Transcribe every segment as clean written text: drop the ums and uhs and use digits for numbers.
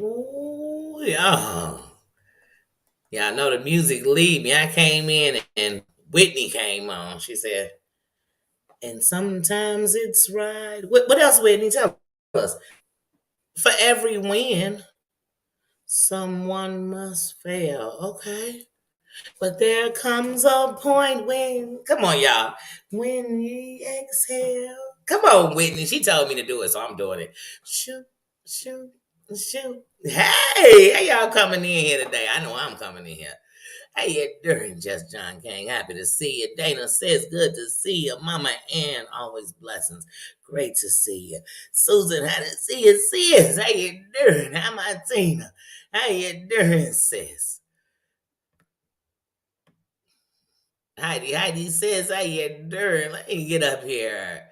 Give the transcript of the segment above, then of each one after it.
Ooh, yeah. Yeah, I know the music leave me. I came in and Whitney came on. She said, and sometimes it's right. What else, Whitney? Tell us. For every win, someone must fail. Okay. But there comes a point when, come on, y'all, when ye exhale. Come on, Whitney. She told me to do it, so I'm doing it. Shoot, shoot, shoot. Hey, how y'all coming in here today? I know I'm coming in here. Hey, you doing, Just John King? Happy to see you. Dana says, good to see you. Mama Ann, always blessings. Great to see you. Susan, how to see you, sis? How you doing? How my Tina? How you doing, sis? Heidi says, how you doing? Let me get up here.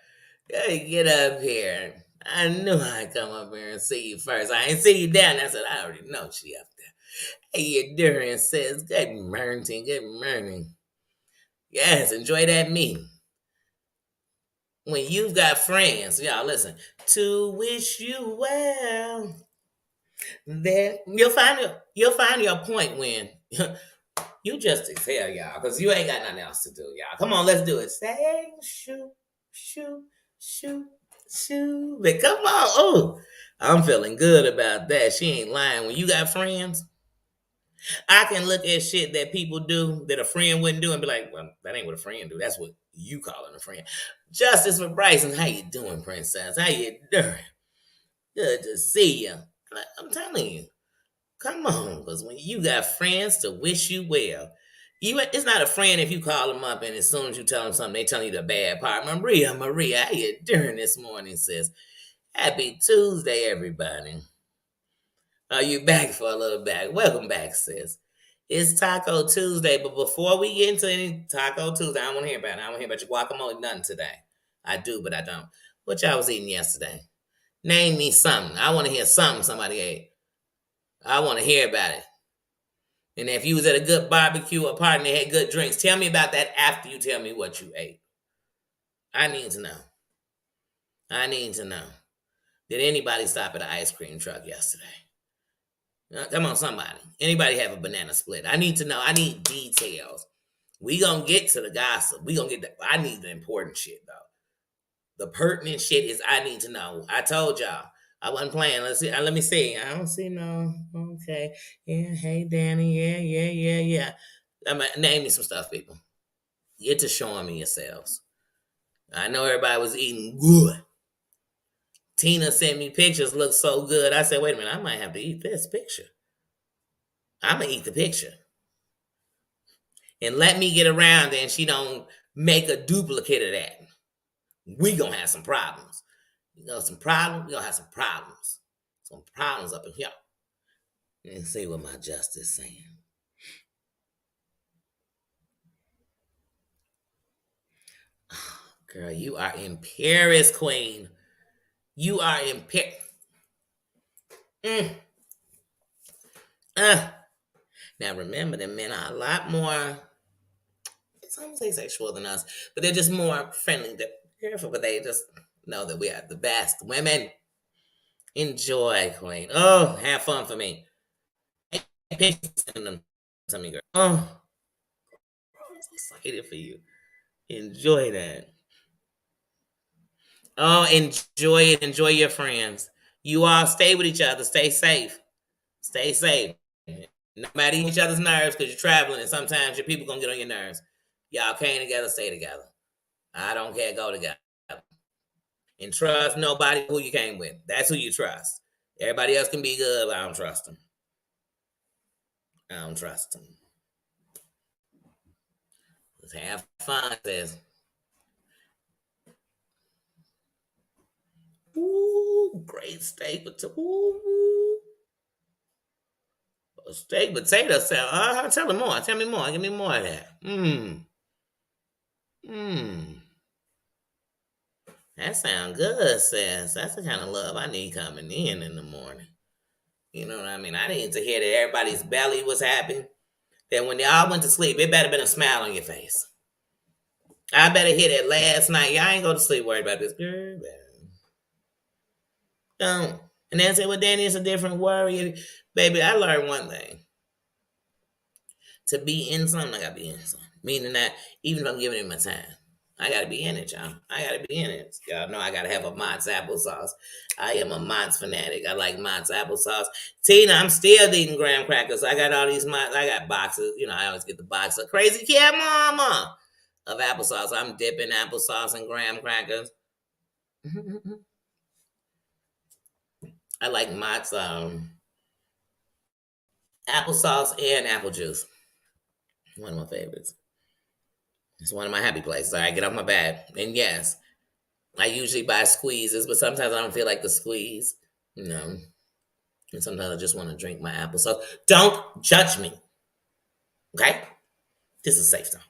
Let me get up here. I knew I'd come up here and see you first. I ain't see you down there. I said, I already know she up there. How you doing, sis? Good morning. Good morning. Yes, enjoy that meeting. When you've got friends, y'all listen, to wish you well. There you'll find your point when you just excel, y'all, because you ain't got nothing else to do, y'all. Come on, let's do it. Say shoot, shoot, shoot, shoot. But come on. Oh, I'm feeling good about that. She ain't lying. When you got friends, I can look at shit that people do that a friend wouldn't do and be like, well, that ain't what a friend do. That's what you calling a friend. Justice for Bryson. How you doing, princess? How you doing? Good to see you. I'm telling you, come on, because when you got friends to wish you well, it's not a friend if you call them up and as soon as you tell them something, they tell you the bad part. Maria, how you doing this morning, sis? Happy Tuesday, everybody. Are you back for a little back? Welcome back, sis. It's Taco Tuesday, but before we get into any Taco Tuesday, I don't want to hear about it. I don't want to hear about your guacamole, nothing today. I do, but I don't. What y'all was eating yesterday? Name me something. I want to hear something somebody ate. I want to hear about it. And if you was at a good barbecue or party and they had good drinks, tell me about that after you tell me what you ate. I need to know. I need to know. Did anybody stop at an ice cream truck yesterday? Come on, somebody. Anybody have a banana split? I need to know. I need details. We gonna get to the gossip. We gonna get the. I need the important shit though. The pertinent shit is I need to know. I told y'all I wasn't playing. Let's see. Let me see. I don't see no. Okay. Yeah. Hey, Danny. Yeah. Name me some stuff, people. Get to showing me yourselves. I know everybody was eating good. Tina sent me pictures. Look so good. I said, wait a minute. I might have to eat this picture. I'm gonna eat the picture. And let me get around there and she don't make a duplicate of that. We gonna have some problems. You know some problems? We gonna have some problems. Some problems up in here. Let's see what my justice saying. Girl, you are in Paris, Queen. You are in Paris. Mm. Now remember, the men are a lot more. Some say sexual than us, but they're just more friendly. They're careful, but they just know that we are the best women. Enjoy, Queen. Oh, have fun for me. Pictures in them to me, girl. Oh, I'm so excited for you. Enjoy that. Oh, enjoy it. Enjoy your friends. You all stay with each other. Stay safe. Stay safe. No matter each other's nerves because you're traveling and sometimes your people gonna get on your nerves. Y'all came together, stay together. I don't care, go together. And trust nobody who you came with. That's who you trust. Everybody else can be good, but I don't trust them. I don't trust them. Let's have fun, sis. Ooh, great steak potato. Ooh, a steak potato salad. Tell me more. Tell me more. Give me more of that. Mmm. Mmm. That sounds good, sis. That's the kind of love I need coming in the morning. You know what I mean? I need to hear that everybody's belly was happy. That when they all went to sleep, it better been a smile on your face. I better hear that last night. Y'all ain't go to sleep worried about this. Girl, don't. And they say, well, Danny, it's a different worry. Baby, I learned one thing. To be in something, I gotta be in something. Meaning that even if I'm giving it my time, I gotta be in it, y'all. I gotta be in it. Y'all know I gotta have a Mott's applesauce. I am a Mott's fanatic. I like Mott's applesauce. Tina, I'm still eating graham crackers. I got all these Mott's. I got boxes. You know, I always get the box of Crazy Cat Mama of applesauce. I'm dipping applesauce and graham crackers. I like Mott's applesauce and apple juice. One of my favorites. It's one of my happy places. I get off my back. And yes, I usually buy squeezes, but sometimes I don't feel like the squeeze. You know. And sometimes I just want to drink my applesauce. Don't judge me. Okay? This is safe zone.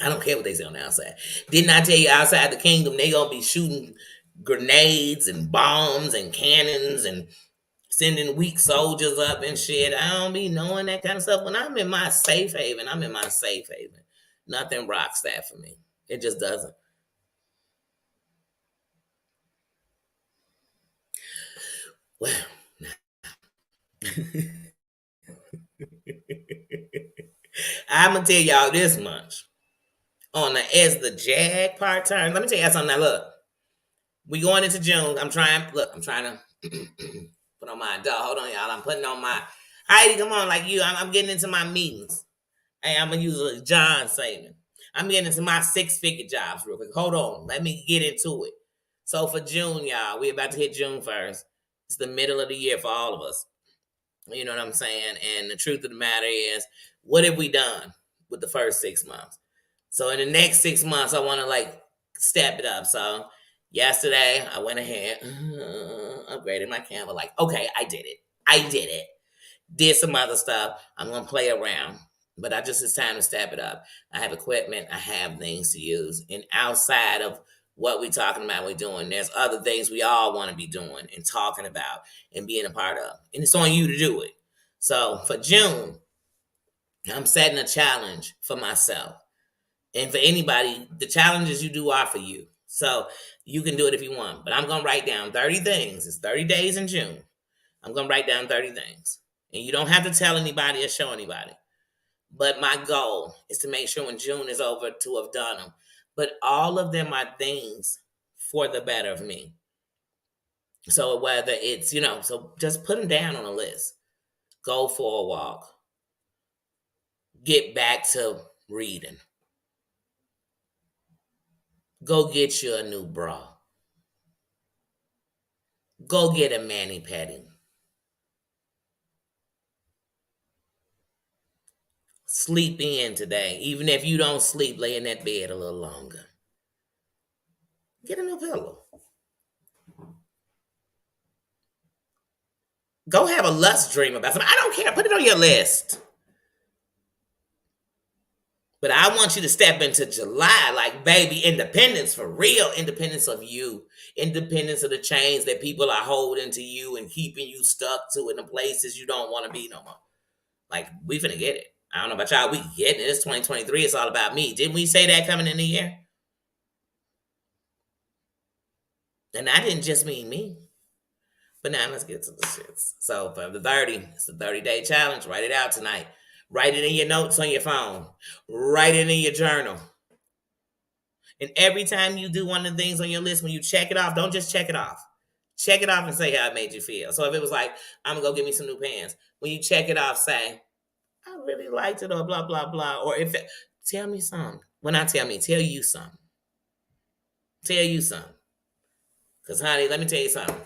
I don't care what they say on the outside. Didn't I tell you outside the kingdom they gonna be shooting grenades and bombs and cannons and sending weak soldiers up and shit. I don't be knowing that kind of stuff. When I'm in my safe haven, I'm in my safe haven. Nothing rocks that for me. It just doesn't. Well, I'm gonna tell y'all this much. On the as the Jag part turns, let me tell you something. Now look, we going into June. I'm trying to put on my dog. Hold on, y'all. I'm putting on my Heidi. Come on, like you. I'm getting into my meetings. Hey, I'm gonna use a John statement. I'm getting into my 6-figure jobs real quick. Hold on, let me get into it. So for June, y'all, we about to hit June 1st. It's the middle of the year for all of us. You know what I'm saying? And the truth of the matter is, what have we done with the first 6 months? So in the next 6 months, I want to like step it up. So yesterday, I went ahead, upgraded my camera. Like, okay, I did it. I did it. Did some other stuff. I'm gonna play around, but I just it's time to step it up. I have equipment. I have things to use, and outside of what we talking about, we're doing. There's other things we all want to be doing and talking about and being a part of, and it's on you to do it. So for June, I'm setting a challenge for myself. And for anybody, the challenges you do are for you. So you can do it if you want. But I'm going to write down 30 things. It's 30 days in June. I'm going to write down 30 things. And you don't have to tell anybody or show anybody. But my goal is to make sure when June is over to have done them. But all of them are things for the better of me. So whether it's, so just put them down on a list. Go for a walk. Get back to reading. Go get you a new bra. Go get a mani pedi. Sleep in today. Even if you don't sleep, lay in that bed a little longer. Get a new pillow. Go have a lust dream about something. I don't care. Put it on your list. But I want you to step into July like, baby, independence for real. Independence of you. Independence of the chains that people are holding to you and keeping you stuck to in the places you don't want to be no more. Like, we finna get it. I don't know about y'all. We getting it. It's 2023. It's all about me. Didn't we say that coming in the year? And I didn't just mean me. But now let's get to the shits. So for the 30, it's the 30-day challenge. Write it out tonight. Write it in your notes on your phone. Write it in your journal. And every time you do one of the things on your list, when you check it off, don't just check it off. Check it off and say how it made you feel. So if it was like, I'm going to go get me some new pants. When you check it off, say, I really liked it or blah, blah, blah. Or if it, tell me something. Well, not tell me, tell you something. Tell you something. Because, honey, let me tell you something.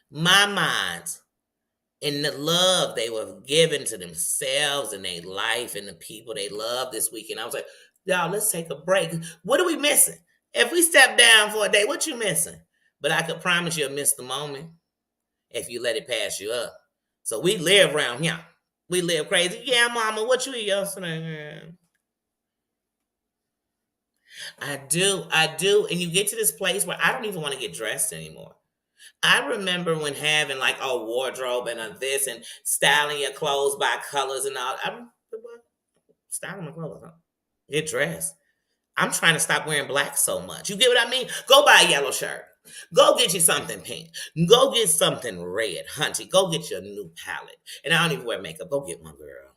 My minds and the love they were giving to themselves and their life and the people they love this weekend. I was like, y'all, let's take a break. What are we missing? If we step down for a day, what you missing? But I could promise you'll miss the moment if you let it pass you up. So we live around here. We live crazy. Yeah, mama, what you eat yesterday? I do. And you get to this place where I don't even want to get dressed anymore. I remember when having like a wardrobe and a this and styling your clothes by colors and all. I'm styling my clothes. Huh? Get dressed. I'm trying to stop wearing black so much. You get what I mean? Go buy a yellow shirt. Go get you something pink. Go get something red, hunty. Go get your new palette. And I don't even wear makeup. Go get one, girl.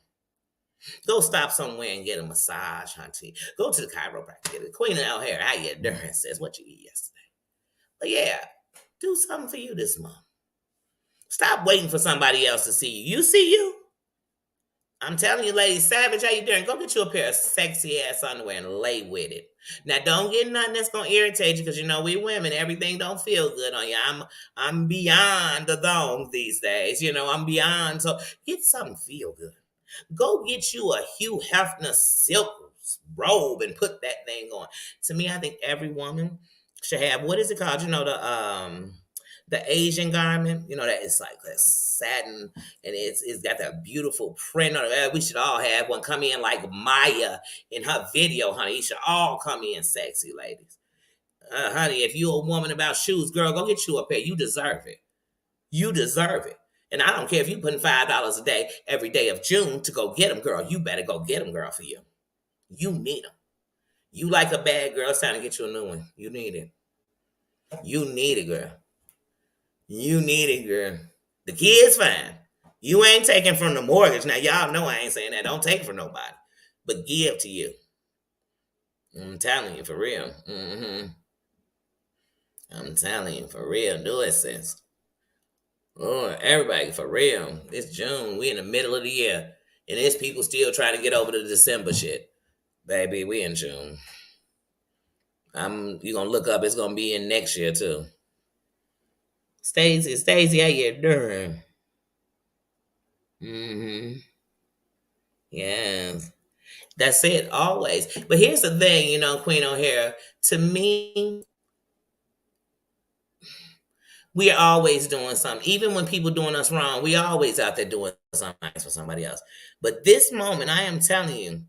Go stop somewhere and get a massage, hunty. Go to the chiropractor. Get it. Queen of O'Hare, how you doing? Says, what you eat yesterday? But yeah, do something for you this month. Stop waiting for somebody else to see you. You see you. I'm telling you, Lady Savage, how you doing? Go get you a pair of sexy ass underwear and lay with it. Now, don't get nothing that's gonna irritate you, because you know we women, everything don't feel good on you. I'm beyond the thongs these days. You know, I'm beyond. So get something feel good. Go get you a Hugh Hefner silk robe and put that thing on. To me, I think every woman should have, what is it called? You know, the Asian garment, you know, that it's like that satin, and it's got that beautiful print on it. We should all have one. Come in like Maya in her video, honey. You should all come in sexy, ladies. Honey, if you're a woman about shoes, girl, go get you a pair. You deserve it. You deserve it. And I don't care if you putting $5 a day every day of June to go get them, girl. You better go get them, girl, for you. You need them. You like a bad girl, it's time to get you a new one. You need it. You need it, girl. You need it, girl. The kid's fine. You ain't taking from the mortgage. Now, y'all know I ain't saying that. Don't take from nobody. But give to you. I'm telling you, for real. I'm telling you, for real. Do it, sis. Lord, everybody, for real. It's June. We in the middle of the year. And there's people still trying to get over the December shit. Baby, we in June. You gonna look up, it's gonna be in next year too. Stacey, how you doing? Yes. That's it, always. But here's the thing, you know, Queen O'Hara, to me, we are always doing something. Even when people doing us wrong, we always out there doing something nice for somebody else. But this moment, I am telling you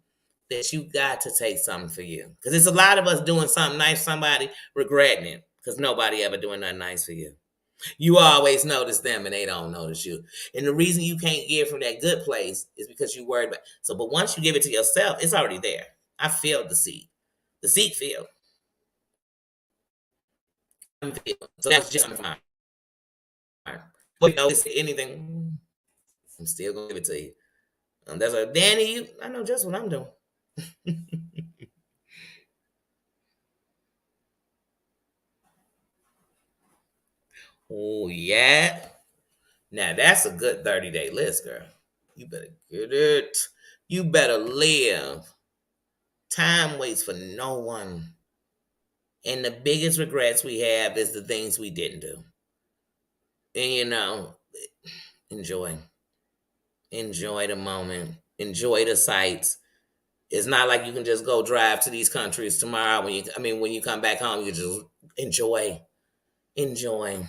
that you got to take something for you. Because there's a lot of us doing something nice for somebody, regretting it. Because nobody ever doing nothing nice for you. You always notice them and they don't notice you. And the reason you can't give from that good place is because you worried about. So, but once you give it to yourself, it's already there. I feel the seed. The seed feel. So that's just fine. But you know, it's anything, I'm still gonna give it to you. That's a Danny. I know just what I'm doing. Oh yeah. Now that's a good 30-day list, girl. You better get it. You better live. Time waits for no one. And the biggest regrets we have is the things we didn't do. And you know, enjoy. Enjoy the moment. Enjoy the sights. It's not like you can just go drive to these countries tomorrow when you come back home, you just enjoy. Enjoy.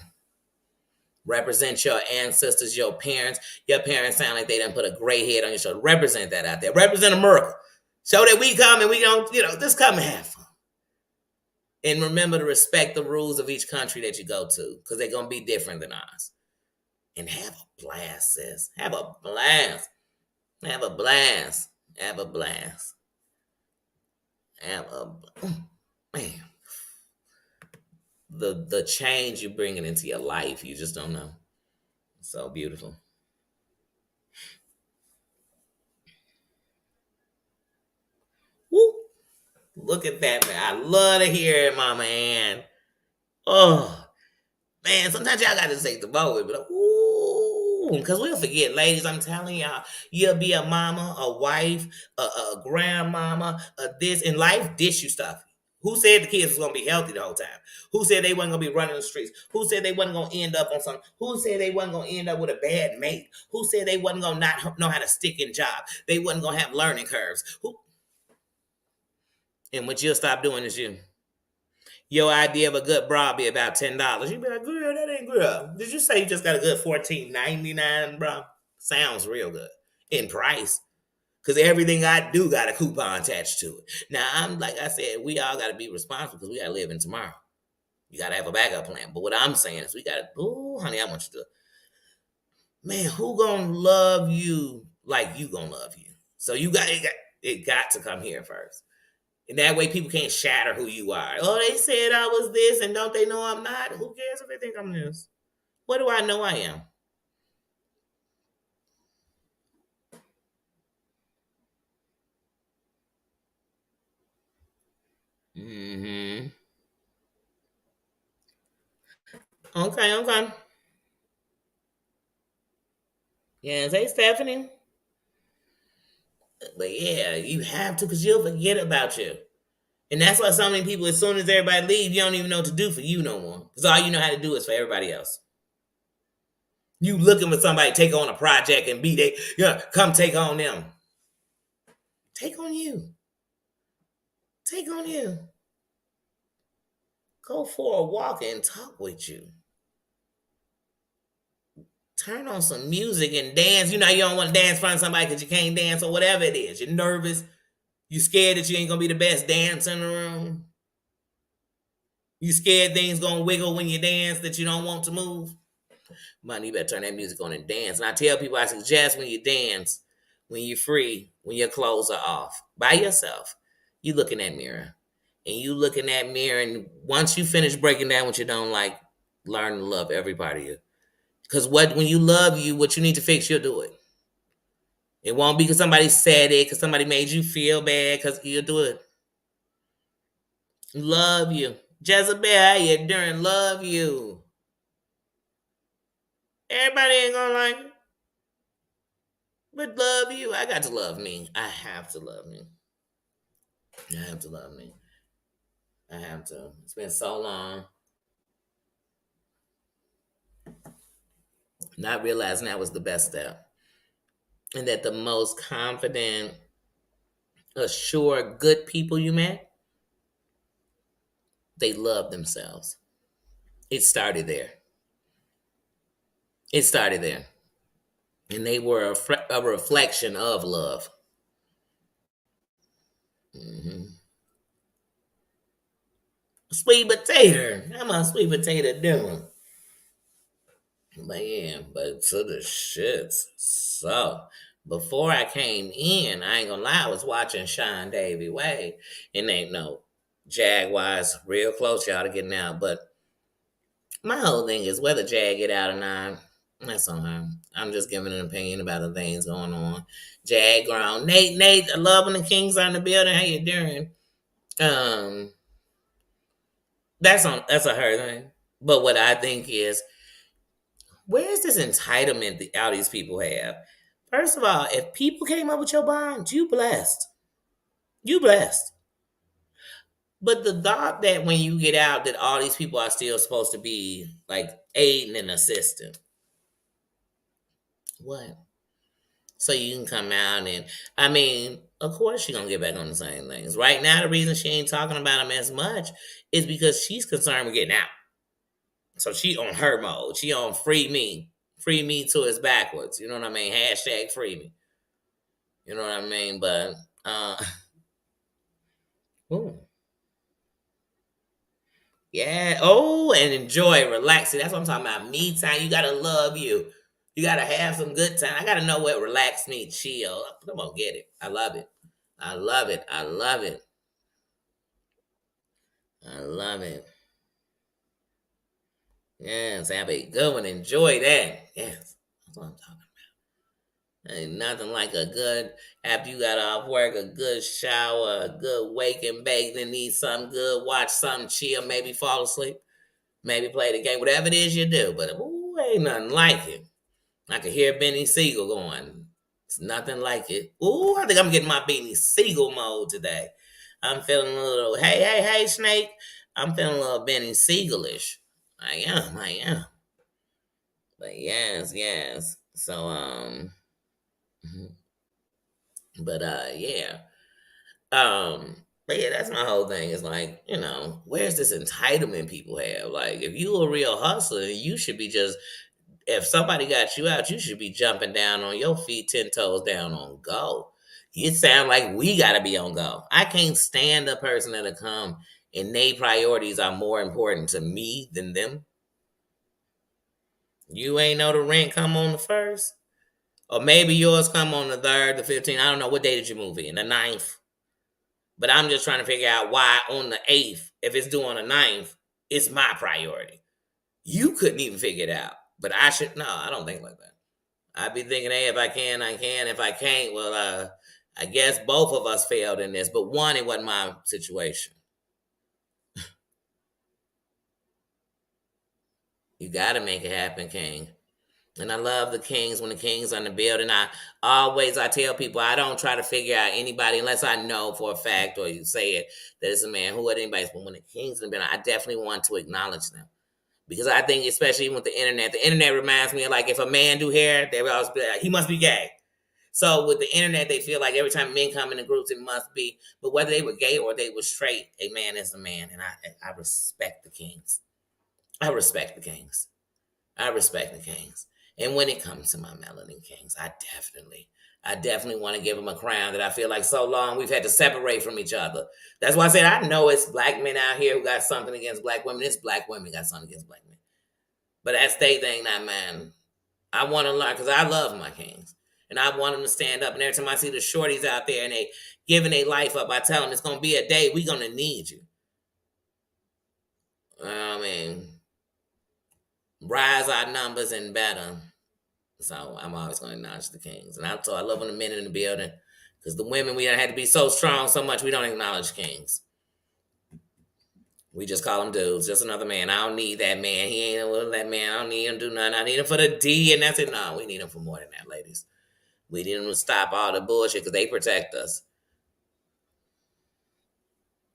Represent your ancestors, your parents. Your parents sound like they done put a gray head on your shoulder. Represent that out there. Represent America. So that we come and we don't, just come and have fun. And remember to respect the rules of each country that you go to, because they're going to be different than ours. And have a blast, sis. Have a blast. Have a blast. Have a blast. Man. The change you're bringing into your life, you just don't know. So beautiful. Woo! Look at that, man. I love to hear it, my man. Oh, man, sometimes y'all got to take the moment, but because we'll forget, ladies. I'm telling y'all, you'll be a mama, a wife, a grandmama, this in life. Dish you stuff. Who said the kids was gonna be healthy the whole time? Who said they wasn't gonna be running the streets? Who said they wasn't gonna end up on something? Who said they wasn't gonna end up with a bad mate? Who said they wasn't gonna not know how to stick in job? They wasn't gonna have learning curves. And what you'll stop doing is your idea of a good bra be about $10. You be like, girl, that ain't good. Did you say you just got a good $14.99 bra? Sounds real good in price. Because everything I do got a coupon attached to it. Now, like I said, we all got to be responsible because we got to live in tomorrow. You got to have a backup plan. But what I'm saying is we got to, honey, I want you to, man, who going to love you like you going to love you? So it got to come here first. And that way people can't shatter who you are. Oh, they said I was this, and don't they know I'm not? Who cares if they think I'm this? What do I know I am? Mm-hmm. Okay, okay. Yes, hey Stephanie. But yeah, you have to because you'll forget about you. And that's why so many people, as soon as everybody leaves, you don't even know what to do for you no more. Because all you know how to do is for everybody else. You looking for somebody to take on a project and be they, come take on them. Take on you. Take on you. Go for a walk and talk with you. Turn on some music and dance. You know you don't want to dance in front of somebody because you can't dance or whatever it is. You're nervous. You scared that you ain't gonna be the best dancer in the room. You scared things gonna wiggle when you dance that you don't want to move. Man, you better turn that music on and dance. And I tell people, I suggest when you dance, when you're free, when your clothes are off, by yourself, you look in that mirror. And you look in that mirror, and once you finish breaking down what you don't like, learn to love every part of you. Because when you love you, what you need to fix, you'll do it. It won't be because somebody said it, because somebody made you feel bad, because you'll do it. Love you. Jezebel, how you doing? Love you. Everybody ain't gonna like it, but love you. I got to love me. I have to love me. I have to love me. I have to. It's been so long. Not realizing that was the best step. And that the most confident, assured, good people you met, they love themselves. It started there. It started there. And they were a reflection of love. Hmm. Sweet potato. How my sweet potato doing? Man, but to the shits. So, before I came in, I ain't gonna lie, I was watching Sean Davy Way, and ain't no Jaguars real close, y'all, to getting out. But my whole thing is whether Jag get out or not, that's on her. I'm just giving an opinion about the things going on. Jag grown. Nate, I love when the Kings are in the building. How you doing? Um, that's a her thing. But what I think is, where is this entitlement that all these people have? First of all, if people came up with your bond, you blessed. You blessed. But the thought that when you get out that all these people are still supposed to be like aiding and assisting. What? So you can come out and I mean, of course she's gonna get back on the same things. Right now, the reason she ain't talking about them as much is because she's concerned with getting out. So she on her mode. She on free me. Free me till it's backwards. You know what I mean? Hashtag free me. You know what I mean? But uh ooh, yeah. Oh, and enjoy, relax. See, that's what I'm talking about. Me time. You gotta love you. You gotta have some good time. I gotta know what relax means. Chill. Come on, get it. I love it. I love it. I love it. I love it. Yes, have a good one. Enjoy that. Yes, that's what I'm talking about. Ain't nothing like a good after you got off work, a good shower, a good wake and bake, then eat something good, watch something chill, maybe fall asleep, maybe play the game, whatever it is you do. But ooh, ain't nothing like it. I could hear Benny Siegel going. It's nothing like it. Ooh, I think I'm getting my Benny Siegel mode today. I'm feeling a little, hey, Snake. I'm feeling a little Benny Siegelish. I am. But yes. So, mhm. But yeah. But yeah, that's my whole thing. Is like, where's this entitlement people have? Like, if you a real hustler, you should be just if somebody got you out, you should be jumping down on your feet, 10 toes down on go. It sound like we gotta be on go. I can't stand a person that'll come and they priorities are more important to me than them. You ain't know the rent come on the first? Or maybe yours come on the third, the 15th. I don't know. What day did you move in? The ninth? But I'm just trying to figure out why on the 8th, if it's due on the 9th, it's my priority. You couldn't even figure it out. But I should, no, I don't think like that. I'd be thinking, hey, if I can, I can. If I can't, well, I guess both of us failed in this. But one, it wasn't my situation. You got to make it happen, King. And I love the Kings when the Kings are in the building. I tell people I don't try to figure out anybody unless I know for a fact or you say it that it's a man who anybody. But when the Kings in the building, I definitely want to acknowledge them. Because I think, especially with the internet reminds me of like if a man do hair, they would always be like, he must be gay. So with the internet, they feel like every time men come in the groups, it must be. But whether they were gay or they were straight, a man is a man, and I respect the Kings. I respect the Kings. I respect the Kings. And when it comes to my Melanin Kings, I definitely want to give them a crown that I feel like so long we've had to separate from each other. That's why I said I know it's black men out here who got something against black women. It's black women got something against black men. But that's their thing, not mine. I want to learn because I love my Kings. And I want them to stand up. And every time I see the shorties out there and they giving their life up, I tell them it's going to be a day we're going to need you. I mean, rise our numbers and better. So I'm always going to acknowledge the Kings. And I love when the men in the building because the women, we had to be so strong so much we don't acknowledge Kings. We just call them dudes, just another man. I don't need that man. He ain't a little that man. I don't need him to do nothing. I need him for the D, and that's it. No, we need him for more than that, ladies. We need him to stop all the bullshit because they protect us.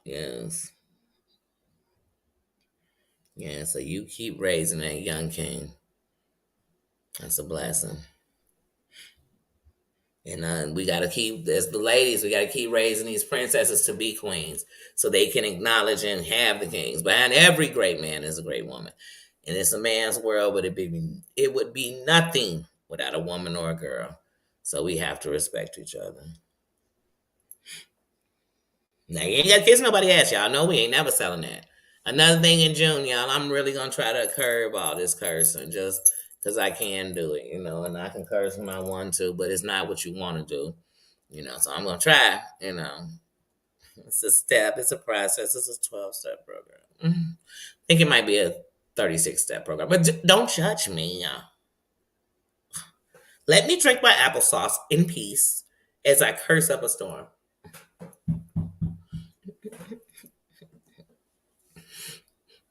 Yes. Yeah, so you keep raising that young king. That's a blessing. And we got to keep, as the ladies, we got to keep raising these princesses to be queens so they can acknowledge and have the kings. Behind every great man is a great woman. And it's a man's world, but it would be nothing without a woman or a girl. So we have to respect each other. Now, you ain't got to kiss nobody ass, y'all. No, we ain't never selling that. Another thing in June, y'all, I'm really going to try to curb all this cursing just because I can do it, and I can curse when I want to, but it's not what you want to do, so I'm going to try, It's a step, it's a process, it's a 12-step program. I think it might be a 36-step program, but don't judge me, y'all. Let me drink my applesauce in peace as I curse up a storm.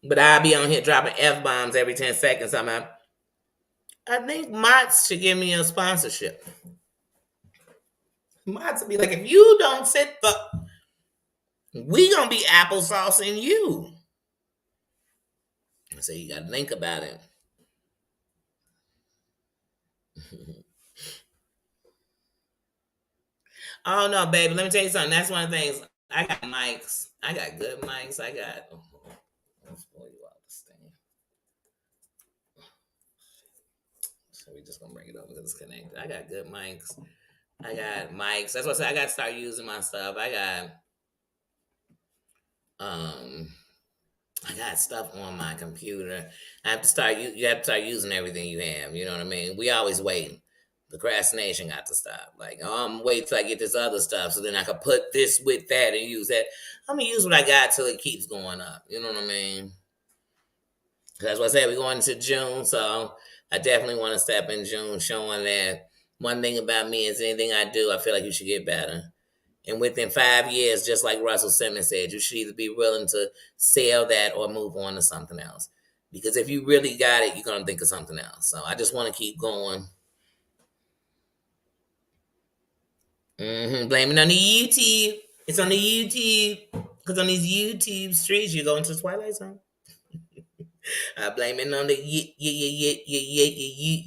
But I'll be on here dropping F-bombs every 10 seconds. I think Mott's should give me a sponsorship. Mott's will be like, if you don't sit we gonna be applesaucing you. So you gotta think about it. Oh no, baby, let me tell you something. That's one of the things. I got mics. I got good mics. Let's pull you out this thing. So we just gonna bring it over because it's connected. I got good mics. I got mics. That's what I said. I got to start using my stuff. I got stuff on my computer. I have to start. You have to start using everything you have. You know what I mean? We always waiting. Procrastination got to stop. Like, I'm waiting till I get this other stuff so then I can put this with that and use that. I'm gonna use what I got till it keeps going up. You know what I mean? That's what I said. We're going into June, so I definitely want to step in June, showing that one thing about me is anything I do, I feel like you should get better. And within 5 years, just like Russell Simmons said, you should either be willing to sell that or move on to something else. Because if you really got it, you're gonna think of something else. So I just want to keep going. Blame it on the YouTube. It's on the YouTube. Because on these YouTube streets, you go into Twilight Zone. I blame it on the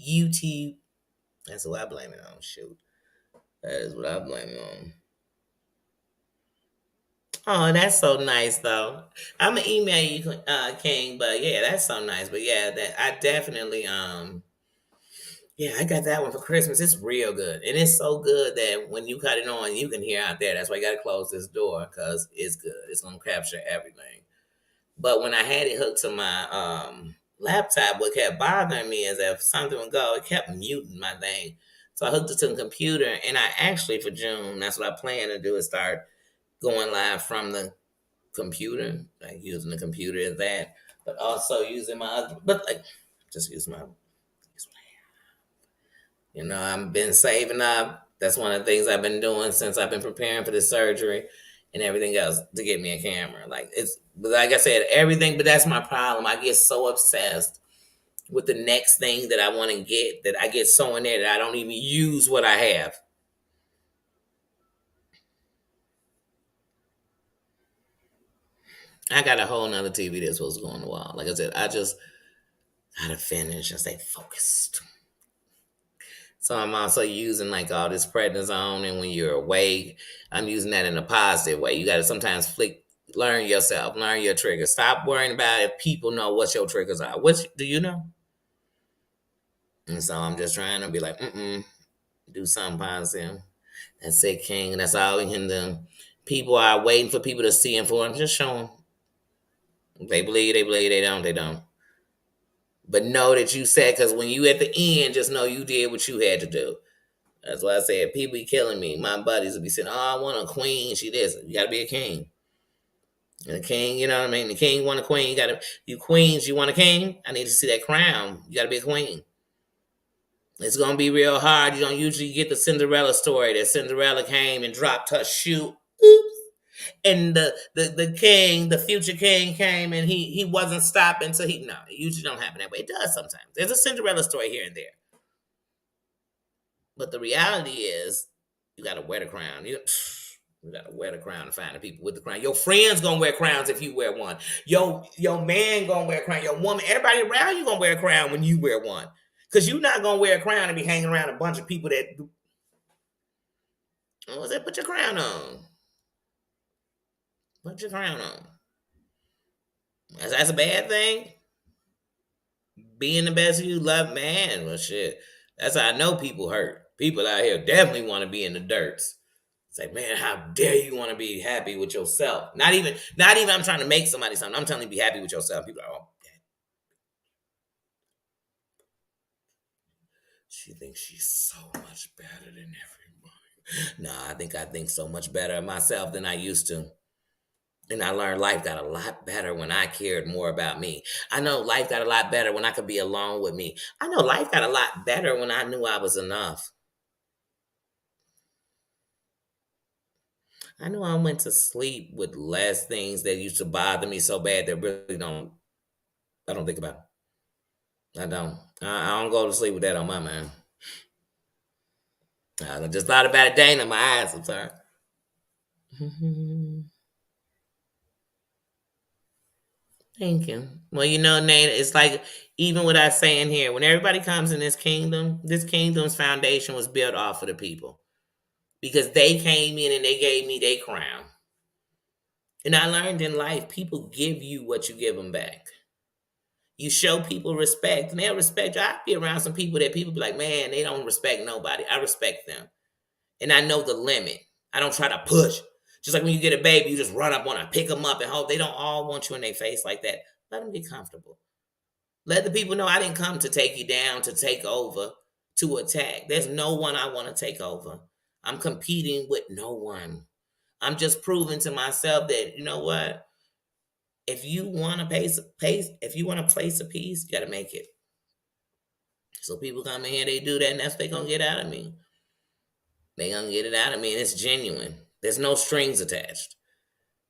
YouTube. That's what I blame it on. Shoot. That is what I blame it on. Oh, that's so nice, though. I'm gonna email you, King. But yeah, that's so nice. But yeah, that I definitely yeah, I got that one for Christmas. It's real good. And it's so good that when you cut it on, you can hear out there. That's why you got to close this door because it's good. It's going to capture everything. But when I had it hooked to my laptop, what kept bothering me is if something would go, it kept muting my thing. So I hooked it to the computer. And I actually, for June, that's what I plan to do is start going live from the computer, like using the computer as that, but also using my other, but like just use my, I've been saving up. That's one of the things I've been doing since I've been preparing for the surgery and everything else to get me a camera. Like it's, but like I said, everything. But that's my problem. I get so obsessed with the next thing that I want to get that I get so in there that I don't even use what I have. I got a whole nother TV that's supposed to go on the wall. Like I said, I just gotta finish and stay focused. So I'm also using like all this prednisone, and when you're awake, I'm using that in a positive way. You got to sometimes learn yourself, learn your triggers. Stop worrying about if people know what your triggers are. What do you know? And so I'm just trying to be like, do something positive. That's it, King. That's all we can do. People are waiting for people to see and for them. Just show them. They believe, they believe. They don't, they don't. But know that you said, because when you at the end, just know you did what you had to do. That's why I said people be killing me. My buddies would be saying, "Oh, I want a queen." She this. You got to be a king. And a king, you know what I mean? The king want a queen. You queens. You want a king? I need to see that crown. You got to be a queen. It's gonna be real hard. You don't usually get the Cinderella story that Cinderella came and dropped her shoe. Oops. And the king, the future king, came and he wasn't stopping. So no, it usually don't happen that way. It does sometimes. There's a Cinderella story here and there. But the reality is, you got to wear the crown. You got to wear the crown to find the people with the crown. Your friends gonna wear crowns if you wear one. Your man gonna wear a crown. Your woman, everybody around you gonna wear a crown when you wear one. Cause you're not gonna wear a crown and be hanging around a bunch of people that. What was that? Put your crown on. Put your crown on. That's a bad thing. Being the best of you, love, man. Well, shit. That's how I know people hurt. People out here definitely want to be in the dirts. It's like, man, how dare you want to be happy with yourself? Not even I'm trying to make somebody something. I'm telling you, be happy with yourself. People are, oh, she thinks she's so much better than everybody. No, I think so much better of myself than I used to. And I learned life got a lot better when I cared more about me. I know life got a lot better when I could be alone with me. I know life got a lot better when I knew I was enough. I knew I went to sleep with less things that used to bother me so bad that really I don't think about it. I don't. I don't go to sleep with that on my mind. I just thought about it, Dana. My eyes. I'm sorry. Thank you. Well, Nate, it's like even what I saying here, when everybody comes in this kingdom's foundation was built off of the people because they came in and they gave me their crown. And I learned in life, people give you what you give them back. You show people respect, and they'll respect you. I be around some people that people be like, man, they don't respect nobody. I respect them, and I know the limit. I don't try to push. Just like when you get a baby, you just run up on her, pick them up, and hope they don't all want you in their face like that. Let them be comfortable. Let the people know I didn't come to take you down, to take over, to attack. There's no one I want to take over. I'm competing with no one. I'm just proving to myself that you know what. If you want to if you want to place a piece, you got to make it. So people come in here, they do that, and that's what they gonna get out of me. They gonna get it out of me, and it's genuine. There's no strings attached.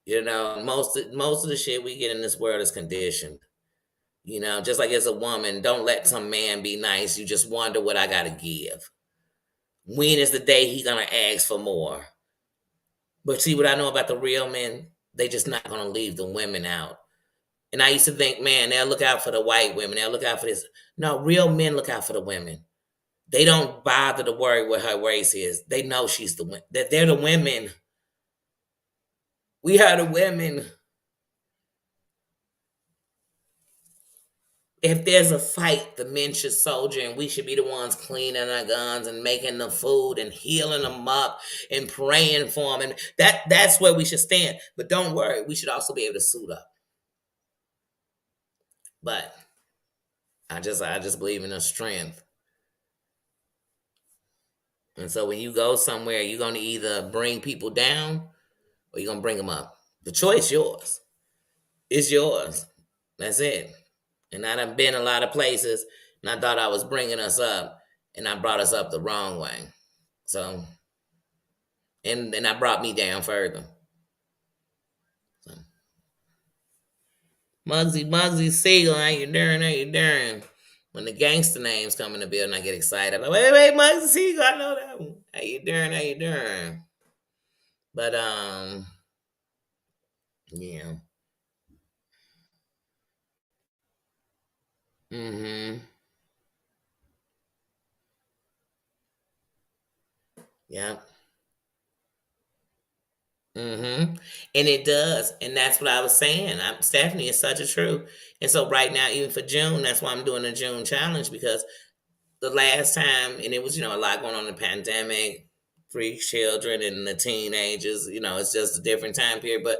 Most of the shit we get in this world is conditioned. Just like as a woman, don't let some man be nice. You just wonder what I gotta give. When is the day he gonna ask for more? But see what I know about the real men, they just not gonna leave the women out. And I used to think, man, they'll look out for the white women. They'll look out for this. No, real men look out for the women. They don't bother to worry what her race is. They know she's that they're the women. We are the women. If there's a fight, the men should soldier, and we should be the ones cleaning our guns and making the food and healing them up and praying for them. And that's where we should stand. But don't worry, we should also be able to suit up. But I just believe in the strength. And so when you go somewhere, you're gonna either bring people down or you gonna bring them up. The choice yours. It's yours. That's it. And I done been a lot of places, and I thought I was bringing us up, and I brought us up the wrong way. So, and then I brought me down further. So, Muggsy Siegel, how you doing? How you doing? When the gangster names come in the building, I get excited. Like, wait, Muggsy Siegel, I know that one. How you doing? How you doing? But yeah. Mm-hmm. Yeah. Mm-hmm. And it does. And that's what I was saying. Stephanie is such a truth. And so right now, even for June, that's why I'm doing a June challenge, because the last time, and it was, a lot going on in the pandemic, free children and the teenagers, it's just a different time period. But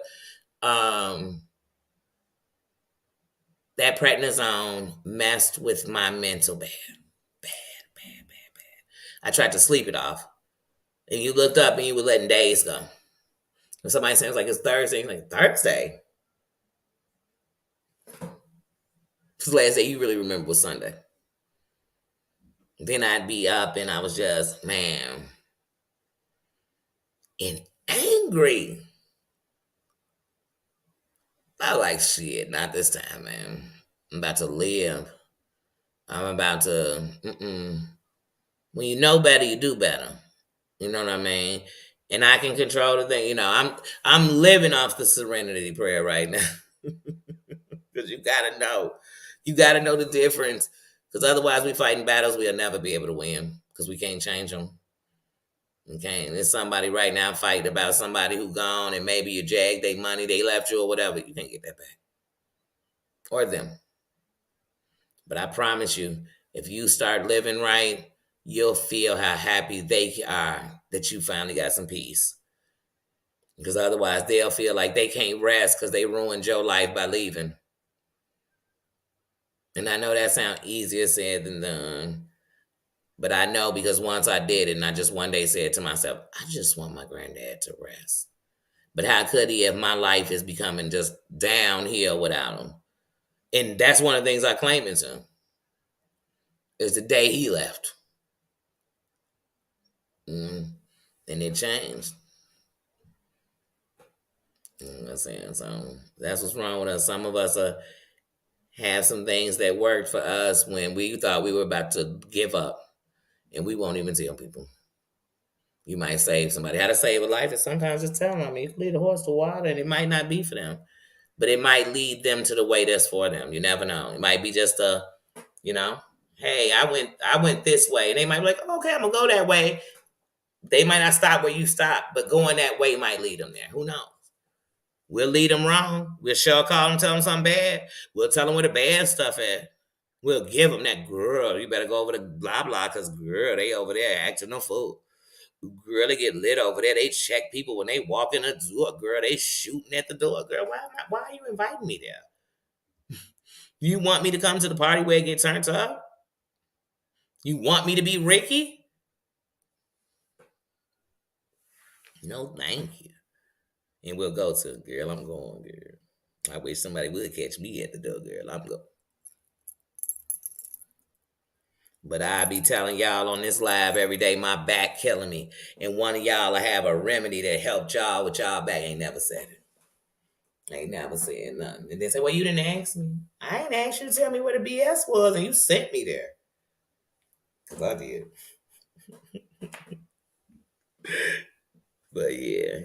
that prednisone messed with my mental bad. Bad, bad, bad, bad. I tried to sleep it off. And you looked up and you were letting days go. And somebody says like it's Thursday, you're like, Thursday? The last day you really remember was Sunday. Then I'd be up and I was just, man, and angry. I like shit, not this time, man. I'm about to live. I'm about to, when you know better, you do better. You know what I mean? And I can control the thing. I'm living off the serenity prayer right now. Because you gotta know. You gotta know the difference. Because otherwise we fighting battles we'll never be able to win. Because we can't change them. Okay, there's somebody right now fighting about somebody who gone and maybe you jagged their money, they left you or whatever. You can't get that back. Or them. But I promise you, if you start living right, you'll feel how happy they are that you finally got some peace. Because otherwise they'll feel like they can't rest because they ruined your life by leaving. And I know that sounds easier said than done. But I know because once I did it and I just one day said to myself, I just want my granddad to rest. But how could he if my life is becoming just downhill without him? And that's one of the things I claim is him. Is the day he left. And it changed. You know what I'm saying? So that's what's wrong with us. Some of us have some things that worked for us when we thought we were about to give up. And we won't even tell people. You might save somebody. How to save a life is sometimes just telling them. You can lead a horse to water and it might not be for them. But it might lead them to the way that's for them. You never know. It might be just you know, hey, I went this way. And they might be like, okay, I'm gonna go that way. They might not stop where you stop, but going that way might lead them there. Who knows? We'll lead them wrong. We'll sure call them, tell them something bad. We'll tell them where the bad stuff at. We'll give them that, girl, you better go over to blah blah, because girl, they over there acting a fool. Girl, they get lit over there. They check people when they walk in the door. Girl, they shooting at the door. Girl, why are you inviting me there? You want me to come to the party where it gets turned up? You want me to be Ricky? No, thank you. And we'll go to, girl, I'm going, girl. I wish somebody would catch me at the door, girl. I'm going. But I be telling y'all on this live every day, my back killing me. And one of y'all will have a remedy that helped y'all with y'all back. Ain't never said it. Ain't never said nothing. And they say, well, you didn't ask me. I ain't asked you to tell me where the BS was, and you sent me there. Because I did. But yeah.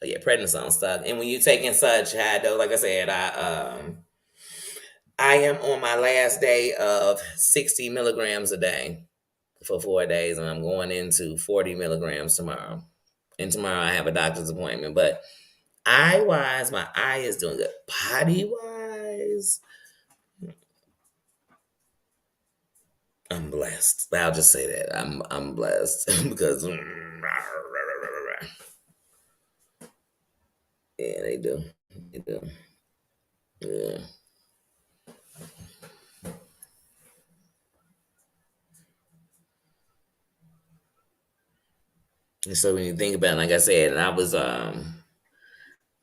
But yeah, prednisone stuff. And when you taking such high dose, like I said, I am on my last day of 60 milligrams a day for 4 days, and I'm going into 40 milligrams tomorrow. And tomorrow I have a doctor's appointment. But eye wise, my eye is doing good. Body wise, I'm blessed. I'll just say that I'm blessed because yeah, they do. They do. Yeah. And so when you think about it, like I said, and I was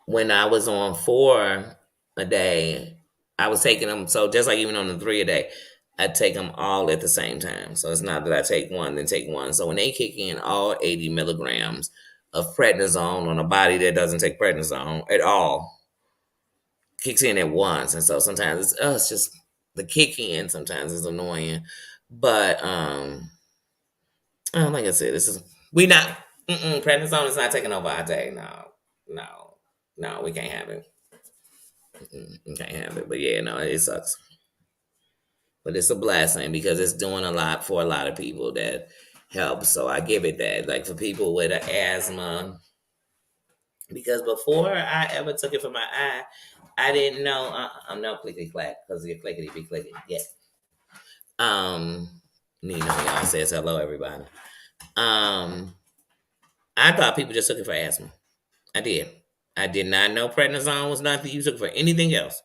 when I was on 4 a day, I was taking them. So just like even on the 3 a day, I take them all at the same time. So it's not that I take one, then take one. So when they kick in all 80 milligrams of prednisone on a body that doesn't take prednisone at all, kicks in at once. And so sometimes it's just the kick in sometimes is annoying. But like I said, this is we not prednisone is not taking over our day. No, no, no, we can't have it. We can't have it. But yeah, no, it sucks. But it's a blessing because it's doing a lot for a lot of people that helps. So I give it that. Like for people with asthma, because before I ever took it for my eye, I didn't know. I'm no clickety clack because you're clickety be clickety. Yeah. Um, y'all says hello, everybody. Um, I thought people just took it for asthma. I did. I did not know prednisone was nothing you took for anything else.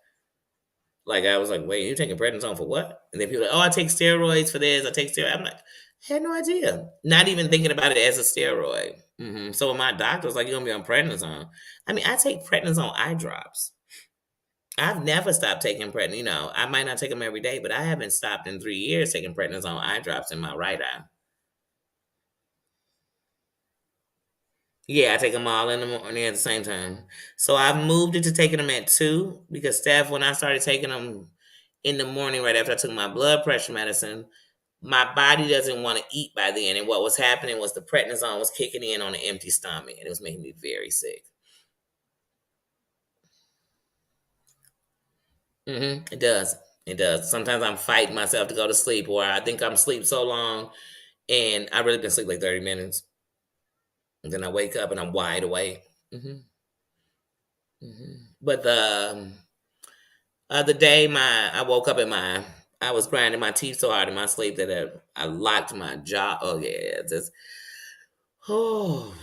Like I was like, wait, you taking prednisone for what? And then people are like, oh, I take steroids for this. I take steroids. I'm like, I had no idea. Not even thinking about it as a steroid. So when my doctor was like, you're gonna be on prednisone. I mean, I take prednisone eye drops. I've never stopped taking prednisone. I might not take them every day, but I haven't stopped in 3 years taking prednisone eye drops in my right eye. Yeah, I take them all in the morning at the same time. So I've moved it to taking them at 2 because Steph, when I started taking them in the morning right after I took my blood pressure medicine, my body doesn't want to eat by then. And what was happening was the prednisone was kicking in on an empty stomach and it was making me very sick. It does. It does. Sometimes I'm fighting myself to go to sleep, or I think I'm asleep so long and I really been asleep like 30 minutes. And then I wake up and I'm wide awake. hmm But the other day, I woke up and I was grinding my teeth so hard in my sleep that I locked my jaw. Oh yeah, just oh.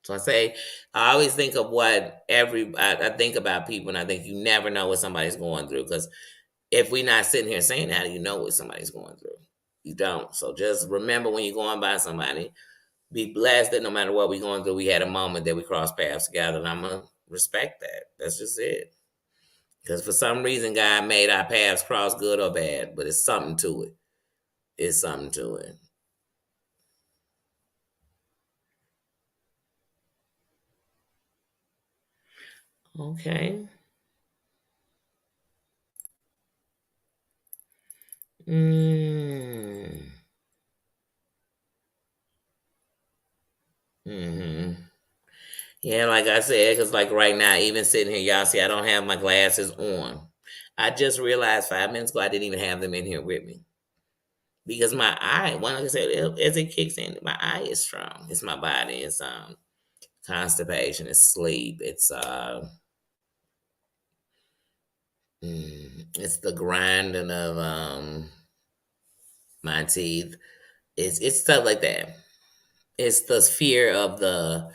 So I always think of what I think about people, and I think you never know what somebody's going through. Because if we're not sitting here saying how do you know what somebody's going through? You don't. So just remember when you're going by somebody, be blessed that no matter what we're going through, we had a moment that we crossed paths together, and I'm gonna respect that. That's just it. Because for some reason, God made our paths cross good or bad, but it's something to it. It's something to it. Okay. Mm. Hmm. Yeah, like I said, because like right now, even sitting here, y'all see, I don't have my glasses on. I just realized 5 minutes ago I didn't even have them in here with me because my eye, one like I said, as it kicks in, my eye is strong. It's my body. It's constipation. It's sleep. It's the grinding of my teeth. It's stuff like that. It's the fear of the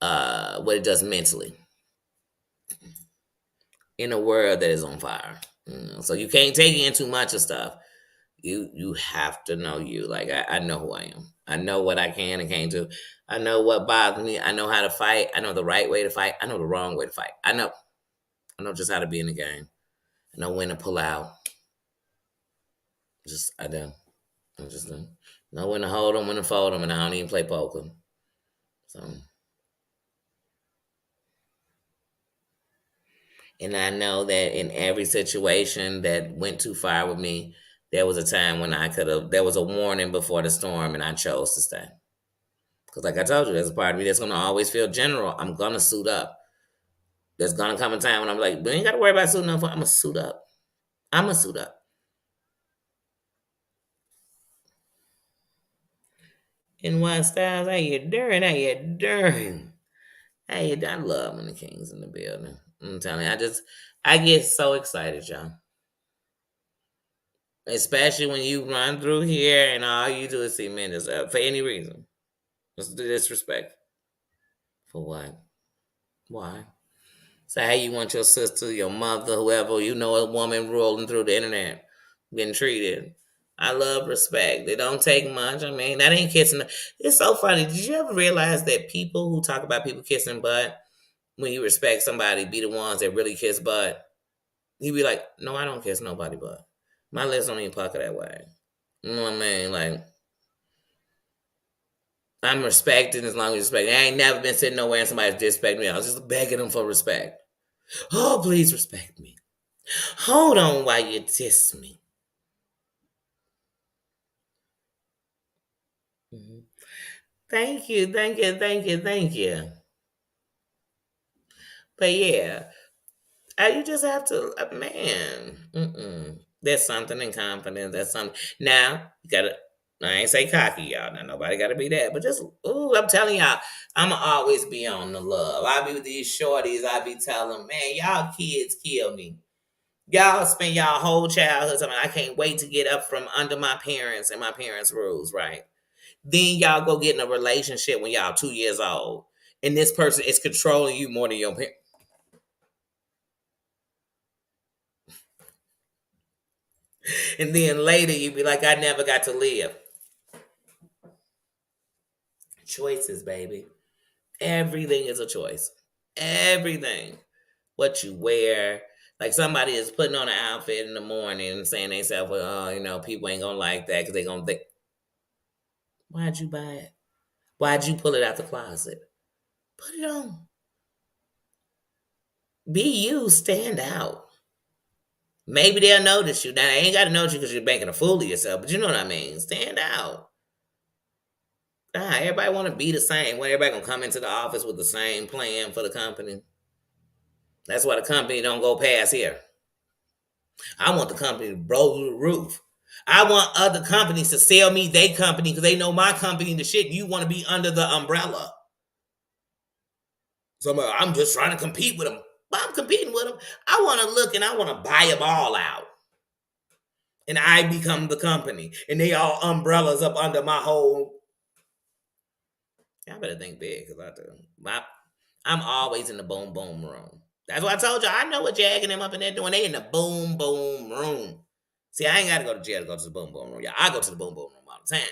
what it does mentally in a world that is on fire. So you can't take in too much of stuff. You have to know you. Like I know who I am. I know what I can and can't do. I know what bothers me. I know how to fight. I know the right way to fight. I know the wrong way to fight. I know just how to be in the game. I know when to pull out. Just I do. I just do. Know when to hold them, when to fold them, and I don't even play poker. So, and I know that in every situation that went too far with me, there was a time when I could have. There was a warning before the storm, and I chose to stay. Because, like I told you, there's a part of me that's gonna always feel general. I'm gonna suit up. There's gonna come a time when I'm like, we ain't got to worry about suiting up. I'm gonna suit up. I'm gonna suit up. And what styles? How you doing? How you doing? Hey, I love when the King's in the building. I'm telling you, I get so excited, y'all. Especially when you run through here and all you do is see men for any reason. It's disrespect. For what? Why? So how you want your sister, your mother, whoever, a woman rolling through the internet, getting treated. I love respect. They don't take much. I mean, that ain't kissing. It's so funny. Did you ever realize that people who talk about people kissing butt, when you respect somebody, be the ones that really kiss butt. He be like, no, I don't kiss nobody butt. My lips don't even pucker that way. You know what I mean? Like, I'm respecting as long as you respect. I ain't never been sitting nowhere and somebody disrespect me. I was just begging them for respect. Oh, please respect me. Hold on while you diss me. Mhm. Thank you, thank you, thank you, thank you. But yeah, you just have to, man. There's something in confidence. That's something. Now you gotta. I ain't say cocky, y'all. Now nobody gotta be that, but just I'm telling y'all, I'ma always be on the love. I be with these shorties. I be telling, man, y'all kids kill me. Y'all spend y'all whole childhood. I mean, I can't wait to get up from under my parents and my parents' rules, right? Then y'all go get in a relationship when y'all 2 years old, and this person is controlling you more than your parents. And then later you be like, I never got to live. Choices, baby. Everything is a choice. Everything. What you wear. Like somebody is putting on an outfit in the morning and saying they say, well, people ain't gonna like that because they gonna think, why'd you buy it? Why'd you pull it out the closet? Put it on. Be you, stand out. Maybe they'll notice you. Now they ain't gotta notice you because you're making a fool of yourself, but you know what I mean. Stand out. Everybody want to be the same. Well, everybody gonna come into the office with the same plan for the company. That's why the company don't go past here. I want the company to blow through the roof. I want other companies to sell me their company because they know my company the shit. You want to be under the umbrella. I'm just trying to compete with them. But I'm competing with them. I want to look and I want to buy them all out. And I become the company. And they all umbrellas up under my whole. I better think big because I do. I'm always in the boom boom room. That's what I told you. I know what Jagging them up in there doing. They in the boom boom room. See, I ain't got to go to jail to go to the boom boom room. Yeah, I go to the boom boom room all the time.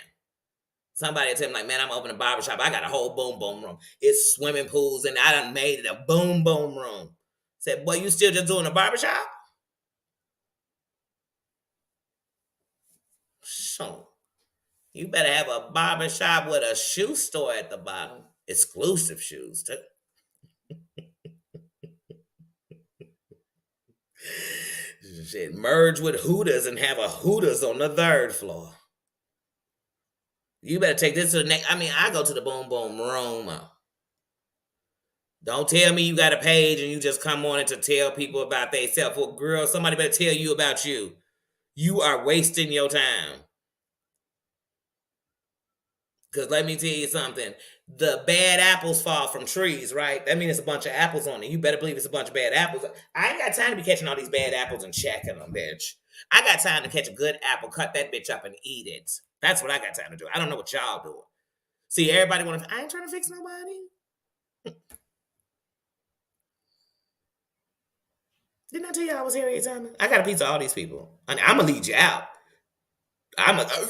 Somebody tell me like, man, I'm opening a barbershop. I got a whole boom boom room. It's swimming pools, and I done made it a boom boom room. Said, boy, you still just doing a barbershop? So, you better have a barbershop with a shoe store at the bottom. Exclusive shoes, too. Shit, merge with Hooters and have a Hooters on the third floor. You better take this to the next. I mean, I go to the boom boom room. Don't tell me you got a page and you just come on it to tell people about themselves. Well, girl, somebody better tell you about you. You are wasting your time. Because let me tell you something. The bad apples fall from trees, right? That means it's a bunch of apples on it. You better believe it's a bunch of bad apples. I ain't got time to be catching all these bad apples and checking them, bitch. I got time to catch a good apple, cut that bitch up, and eat it. That's what I got time to do. I don't know what y'all doing. See, everybody want to. I ain't trying to fix nobody. Didn't I tell you I was Harriet Tubman? I got a piece of all these people. I'm gonna lead you out.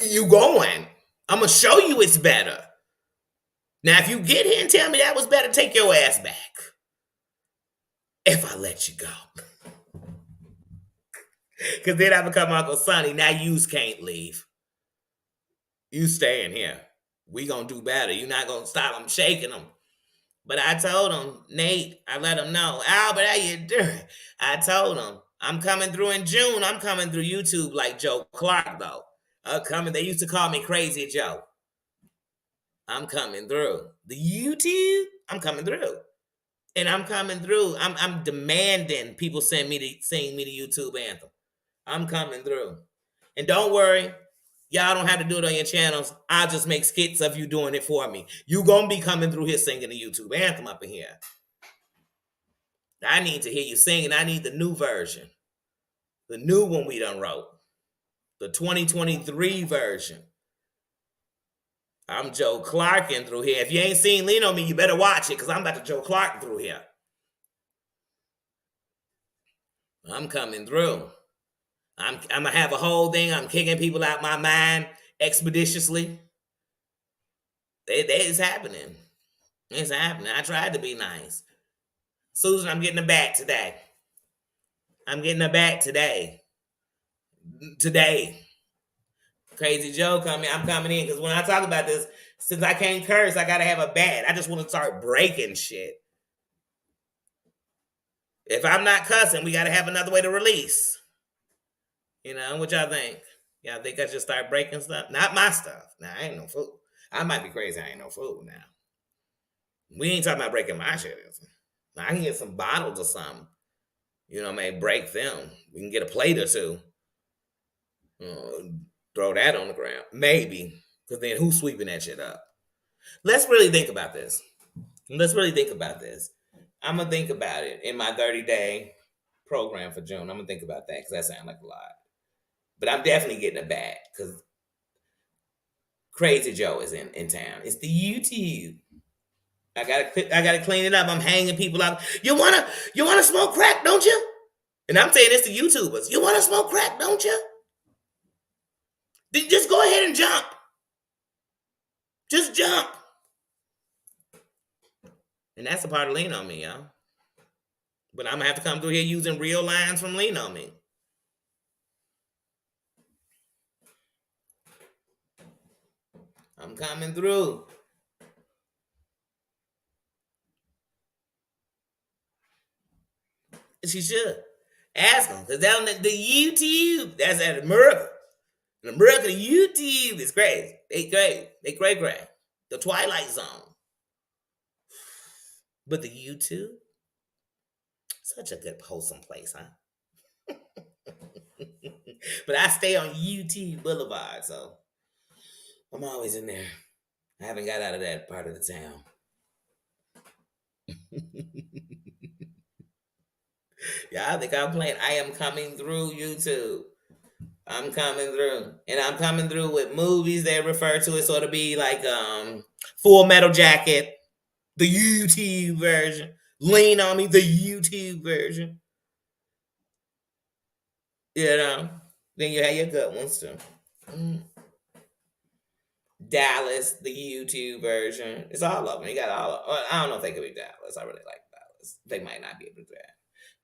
You going? I'm gonna show you it's better. Now, if you get here and tell me that was better, take your ass back. If I let you go, because then I become Uncle Sonny. Now you can't leave. You staying here. We gonna do better. You not gonna stop. I'm shaking them. But I told him, Nate, I let him know, Albert, how you doing? I told him, I'm coming through in June. I'm coming through YouTube like Joe Clark, though. They used to call me Crazy Joe. I'm coming through. The YouTube, I'm coming through. And I'm coming through. I'm demanding people sing me the YouTube anthem. I'm coming through. And don't worry, y'all don't have to do it on your channels. I'll just make skits of you doing it for me. You gonna be coming through here singing the YouTube anthem up in here. I need to hear you singing. I need the new version. The new one we done wrote. The 2023 version. I'm Joe Clarkin through here. If you ain't seen Lean on Me, you better watch it because I'm about to Joe Clark through here. I'm coming through. I'm gonna have a whole thing. I'm kicking people out my mind expeditiously. It's happening. It's happening. I tried to be nice. Susan, I'm getting her back today. I'm getting her back today. Today. Crazy Joe coming. I'm coming in because when I talk about this, since I can't curse, I gotta have a bat. I just want to start breaking shit. If I'm not cussing, we gotta have another way to release. You know what y'all think? Y'all think I should start breaking stuff? Not my stuff. Now I ain't no fool. I might be crazy. I ain't no fool now. We ain't talking about breaking my shit. I can get some bottles or something. You know what I mean? Break them. We can get a plate or two. Throw that on the ground. Maybe. Because then who's sweeping that shit up? Let's really think about this. I'm going to think about it in my 30-day program for June. I'm going to think about that because that sounds like a lot. But I'm definitely getting it back because Crazy Joe is in town. It's the YouTube. I gotta clean it up. I'm hanging people out. You wanna smoke crack, don't you? And I'm saying this to YouTubers. You wanna smoke crack, don't you? Then just go ahead and jump. Just jump. And that's a part of Lean On Me, y'all. But I'm gonna have to come through here using real lines from Lean On Me. I'm coming through. She should. Ask them. Because down the YouTube, that's at America. In America, the YouTube is crazy. They cray. The Twilight Zone. But the YouTube, such a good wholesome place, huh? But I stay on YouTube Boulevard, so I'm always in there. I haven't got out of that part of the town. Yeah, I think I'm playing. I am coming through YouTube. I'm coming through. And I'm coming through with movies that refer to it sort of be like Full Metal Jacket, the YouTube version. Lean On Me, the YouTube version. You know? Then you have your good ones too. Dallas, the YouTube version. It's all of them. You got all of them. I don't know if they could be Dallas. I really like Dallas. They might not be able to do that.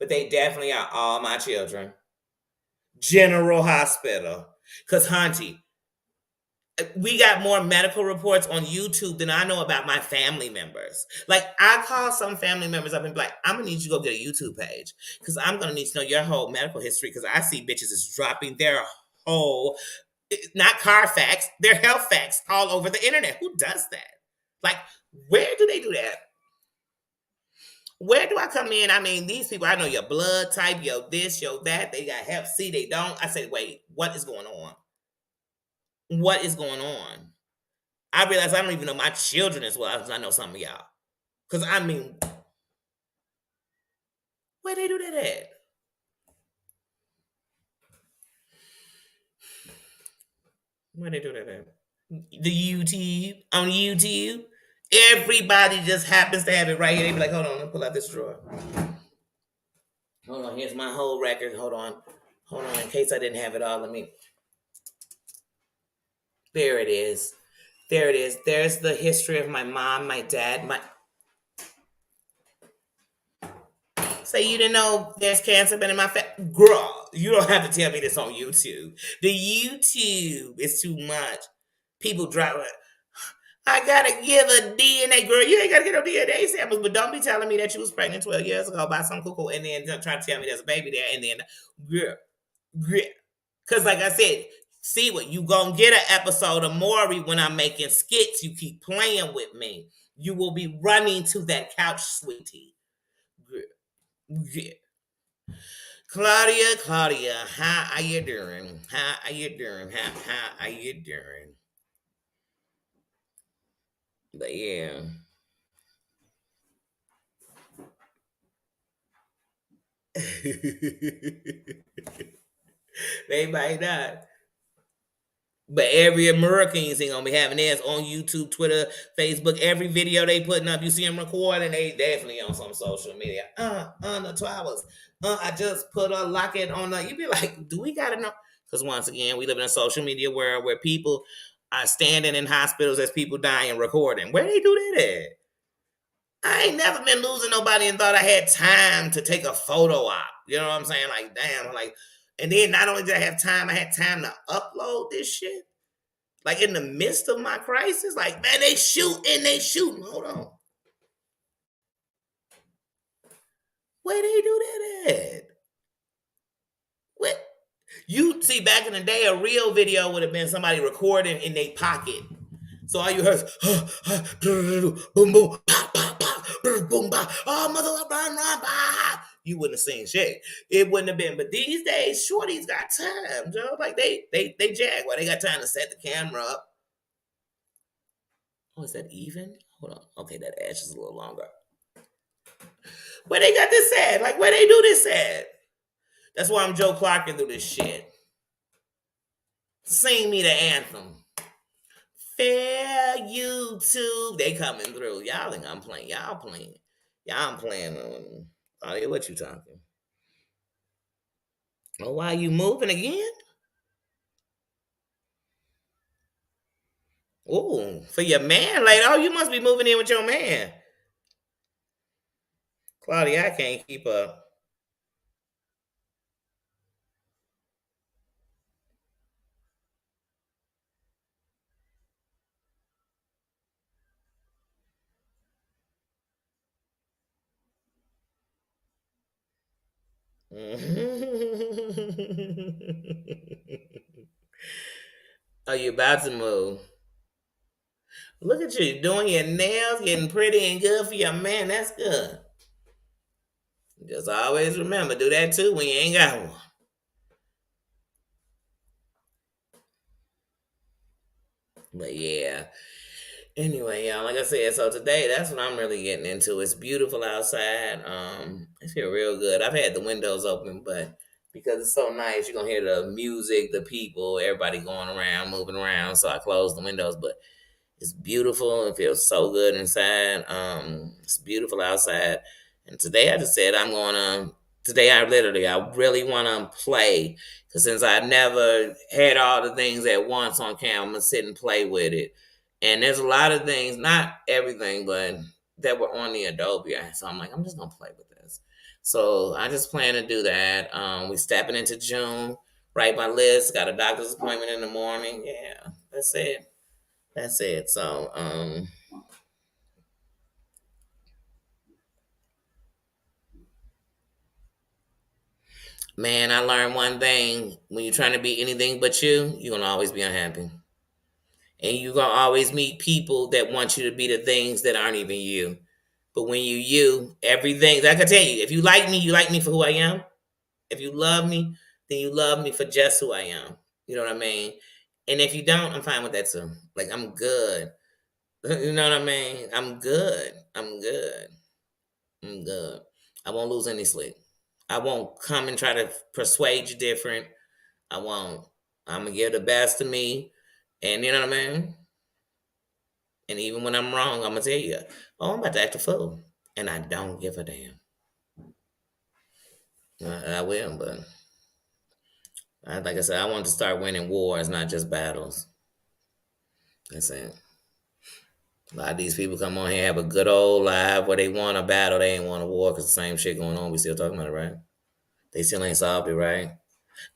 But they definitely are All My Children. General Hospital. Because, Hunty, we got more medical reports on YouTube than I know about my family members. Like, I call some family members up and be like, I'm going to need you to go get a YouTube page. Because I'm going to need to know your whole medical history. Because I see bitches is dropping their whole, not car facts, their health facts all over the internet. Who does that? Like, where do they do that? Where do I come in? I mean, these people, I know your blood type, your this, your that. They got Hep C, they don't. I say, wait, what is going on? What is going on? I realize I don't even know my children as well as I know some of y'all. Because, I mean, where they do that at? Where they do that at? The YouTube, on YouTube. Everybody just happens to have it right here. They be like, hold on, let me pull out this drawer. Hold on, here's my whole record. Hold on, in case I didn't have it all. Let me. There it is. There's the history of my mom, my dad, my. Say you didn't know there's cancer been in my family? Girl, you don't have to tell me this on YouTube. The YouTube is too much. People drive it. I gotta give a DNA, girl. You ain't gotta get no DNA samples, but don't be telling me that you was pregnant 12 years ago by some cuckoo and then try to tell me there's a baby there and then, girl. Because like I said, see what you gonna get an episode of Maury when I'm making skits. You keep playing with me. You will be running to that couch, sweetie. Yeah. Claudia, how are you doing? How are you doing? But yeah. They might not. But every American's ain't gonna be having theirs on YouTube, Twitter, Facebook. Every video they putting up, you see them recording, they definitely on some social media. The 2 hours. I just put a locket on the. You be like, do we gotta know? Because once again, we live in a social media world where people are standing in hospitals as people dying recording. Where they do that at? I ain't never been losing nobody and thought I had time to take a photo op. You know what I'm saying? Like, damn, like, and then not only did I have time, I had time to upload this shit. Like in the midst of my crisis, like, man, they shooting. Hold on. Where they do that at? What? You see, back in the day, a real video would have been somebody recording in their pocket. So all you heard is boom, boom, pop, pop, pop, boom, pop. Oh, mother, run, pop. You wouldn't have seen shit. It wouldn't have been. But these days, shorties got time, Joe. Like they jag. Well, they got time to set the camera up. Oh, is that even? Hold on. Okay, that edge is a little longer. Where they got this at? Like, where they do this at? That's why I'm Joe Clark and do this shit. Sing me the anthem. Fair YouTube. They coming through. Y'all think I'm playing. Y'all playing. Y'all playing. Oh, what you talking? Oh, why you moving again? Oh, for your man later. Oh, you must be moving in with your man. Claudia, I can't keep up. Are you about to move? Look at you doing your nails, getting pretty and good for your man. That's good. Just always remember, do that too when you ain't got one. But yeah. Anyway, y'all, like I said, so today that's what I'm really getting into. It's beautiful outside. I feel real good. I've had the windows open, but because it's so nice, you're gonna hear the music, the people, everybody going around, moving around. So I closed the windows, but it's beautiful. It feels so good inside. It's beautiful outside. And today I just said I'm gonna. Today I really want to play because since I never had all the things at once on camera, I'm gonna sit and play with it. And there's a lot of things, not everything, but that were on the Adobe. So I'm like, I'm just gonna play with this. So I just plan to do that. We stepping into June. Write my list. Got a doctor's appointment in the morning. Yeah, that's it. That's it. So, man, I learned one thing. When you're trying to be anything but you're going to always be unhappy. And you're going to always meet people that want you to be the things that aren't even you. But when you, everything, like I tell you, if you like me for who I am. If you love me, then you love me for just who I am. You know what I mean? And if you don't, I'm fine with that too. Like, I'm good. You know what I mean? I'm good. I'm good. I'm good. I won't lose any sleep. I won't come and try to persuade you different. I won't. I'm gonna give the best of me, and you know what I mean. And even when I'm wrong, I'm gonna tell you, "Oh, I'm about to act a fool," and I don't give a damn. I will, but like I said, I want to start winning wars, not just battles. That's it. A lot of these people come on here have a good old life where they want a battle, they ain't want a war because the same shit going on. We still talking about it, right? They still ain't solved it, right?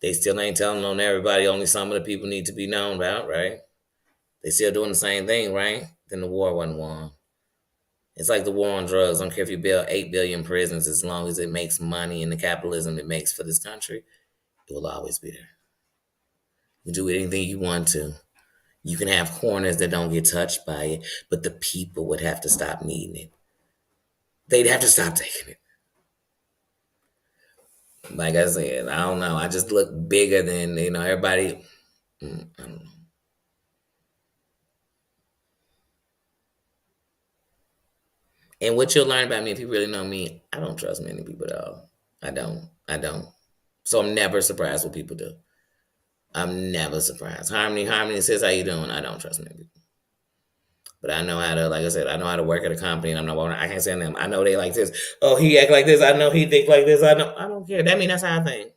They still ain't telling on everybody. Only some of the people need to be known about, right? They still doing the same thing, right? Then the war wasn't won. It's like the war on drugs. I don't care if you build 8 billion prisons, as long as it makes money and the capitalism it makes for this country, it will always be there. You can do anything you want to. You can have corners that don't get touched by it, but the people would have to stop needing it. They'd have to stop taking it. Like I said, I don't know. I just look bigger than everybody. I don't know. And what you'll learn about me if you really know me, I don't trust many people at all. I don't. I don't. So I'm never surprised what people do. I'm never surprised. Harmony says, "How you doing?" I don't trust many people. But I know how to, like I said, I know how to work at a company, and I can't say them. I know they like this. Oh, he act like this. I know he think like this. I know. I don't care. That means that's how I think.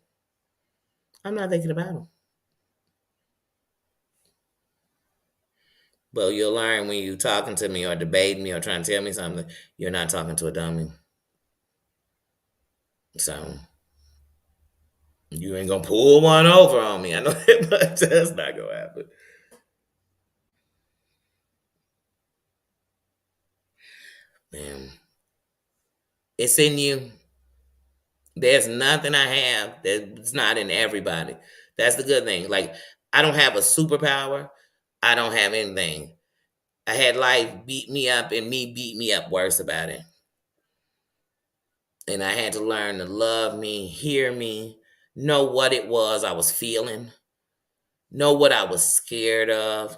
I'm not thinking about him. But you'll learn when you talking to me or debating me or trying to tell me something, you're not talking to a dummy. So you ain't gonna pull one over on me. I know that much. That's not gonna happen. Man, it's in you. There's nothing I have that's not in everybody. That's the good thing. Like, I don't have a superpower. I don't have anything. I had life beat me up and me beat me up worse about it. And I had to learn to love me, hear me, know what it was I was feeling, know what I was scared of,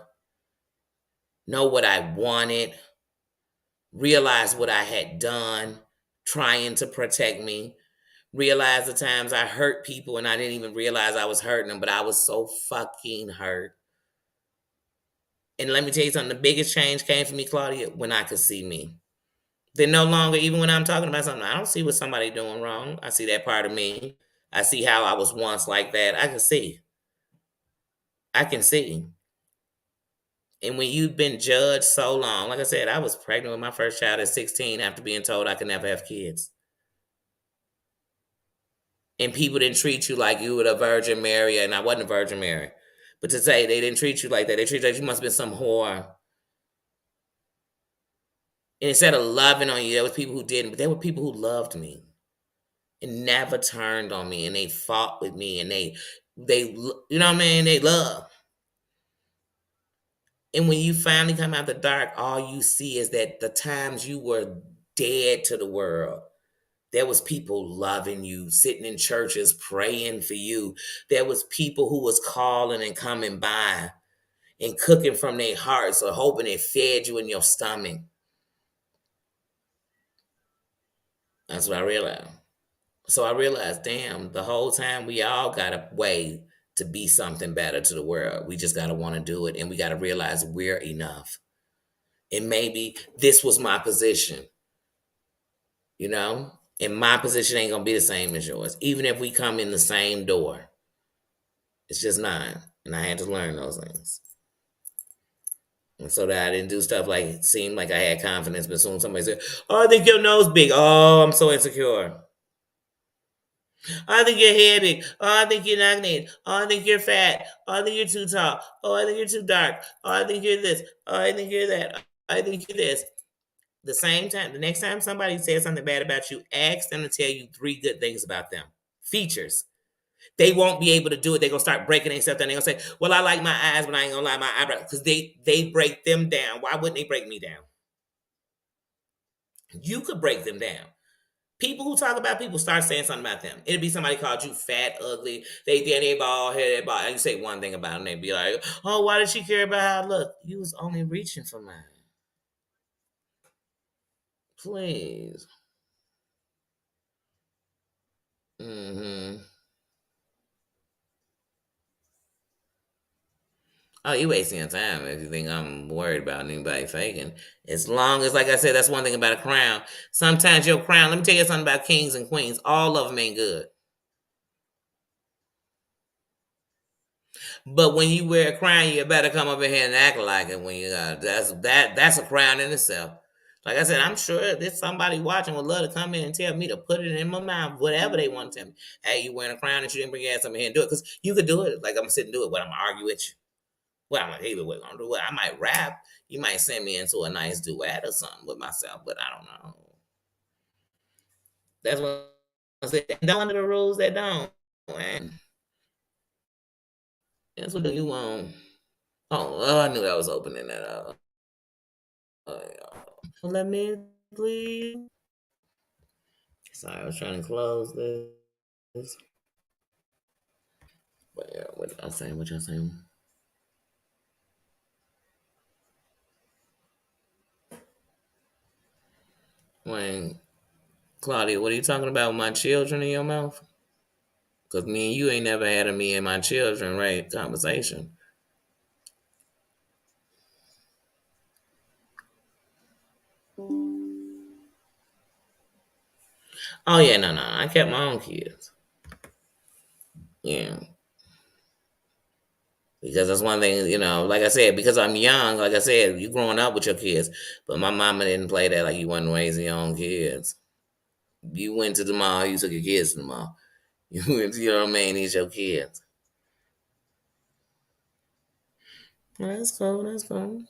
know what I wanted, realize what I had done trying to protect me, realize the times I hurt people and I didn't even realize I was hurting them, but I was so fucking hurt. And let me tell you something, the biggest change came for me, Claudia, when I could see me. Then no longer, even when I'm talking about something, I don't see what somebody doing wrong. I see that part of me. I see how I was once like that. I can see. I can see. And when you've been judged so long, like I said, I was pregnant with my first child at 16 after being told I could never have kids. And people didn't treat you like you were a Virgin Mary, and I wasn't a Virgin Mary. But to say they didn't treat you like that, they treated you like you must have been some whore. And instead of loving on you, there was people who didn't, but there were people who loved me and never turned on me, and they fought with me, and they you know what I mean? They love. And when you finally come out the dark, all you see is that the times you were dead to the world, there was people loving you, sitting in churches praying for you. There was people who was calling and coming by and cooking from their hearts or hoping it fed you in your stomach. That's what I realized. So I realized, damn, the whole time we all got a way to be something better to the world. We just got to want to do it, and we got to realize we're enough. And maybe this was my position, you know? And my position ain't going to be the same as yours, even if we come in the same door. It's just not. And I had to learn those things. And so that I didn't do stuff like it seemed like I had confidence, but soon somebody said, "Oh, I think your nose big." Oh, I'm so insecure. Oh, I think your hair big. Oh, I think you're not neat. Oh, I think you're fat. Oh, I think you're too tall. Oh, I think you're too dark. Oh, I think you're this. Oh, I think you're that. I think you're this. The same time, the next time somebody says something bad about you, ask them to tell you 3 good things about them. Features. They won't be able to do it. They're gonna start breaking themselves down. They're gonna say, "Well, I like my eyes, but I ain't gonna like my eyebrows," because they break them down. Why wouldn't they break me down? You could break them down. People who talk about people start saying something about them. It'd be somebody called you fat, ugly. They bald headed, bald. And you say one thing about them, they'd be like, "Oh, why did she care about how I look?" You was only reaching for mine. Please. Mm-hmm. Oh, you wasting your time if you think I'm worried about anybody faking. As long as, like I said, that's one thing about a crown. Sometimes your crown, let me tell you something about kings and queens. All of them ain't good. But when you wear a crown, you better come up in here and act like it when you that's a crown in itself. Like I said, I'm sure there's somebody watching would love to come in and tell me to put it in my mouth, whatever they want to tell me. Hey, you wearing a crown and you didn't bring your ass up here and do it. Because you could do it. Like, I'm going to sit and do it. What, I'm going to argue with you? Well, I'm like, hey, we're gonna do what? I might rap. You might send me into a nice duet or something with myself, but I don't know. That's what I said. Don't under the rules that don't. Man. That's what you want. Oh, I knew that was opening that up. Yeah. Let me please. Sorry, I was trying to close this. But yeah, what I saying? What y'all saying? Wayne, Claudia, what are you talking about with my children in your mouth? Because me and you ain't never had a me and my children, right? Conversation. Oh yeah, no, no. I kept my own kids. Yeah. Because that's one thing, like I said, because I'm young, like I said, you growing up with your kids, but my mama didn't play that like you wasn't raising your own kids. You went to the mall, you took your kids to the mall. You went, you know what I mean? These your kids. Well, that's cool, that's cool.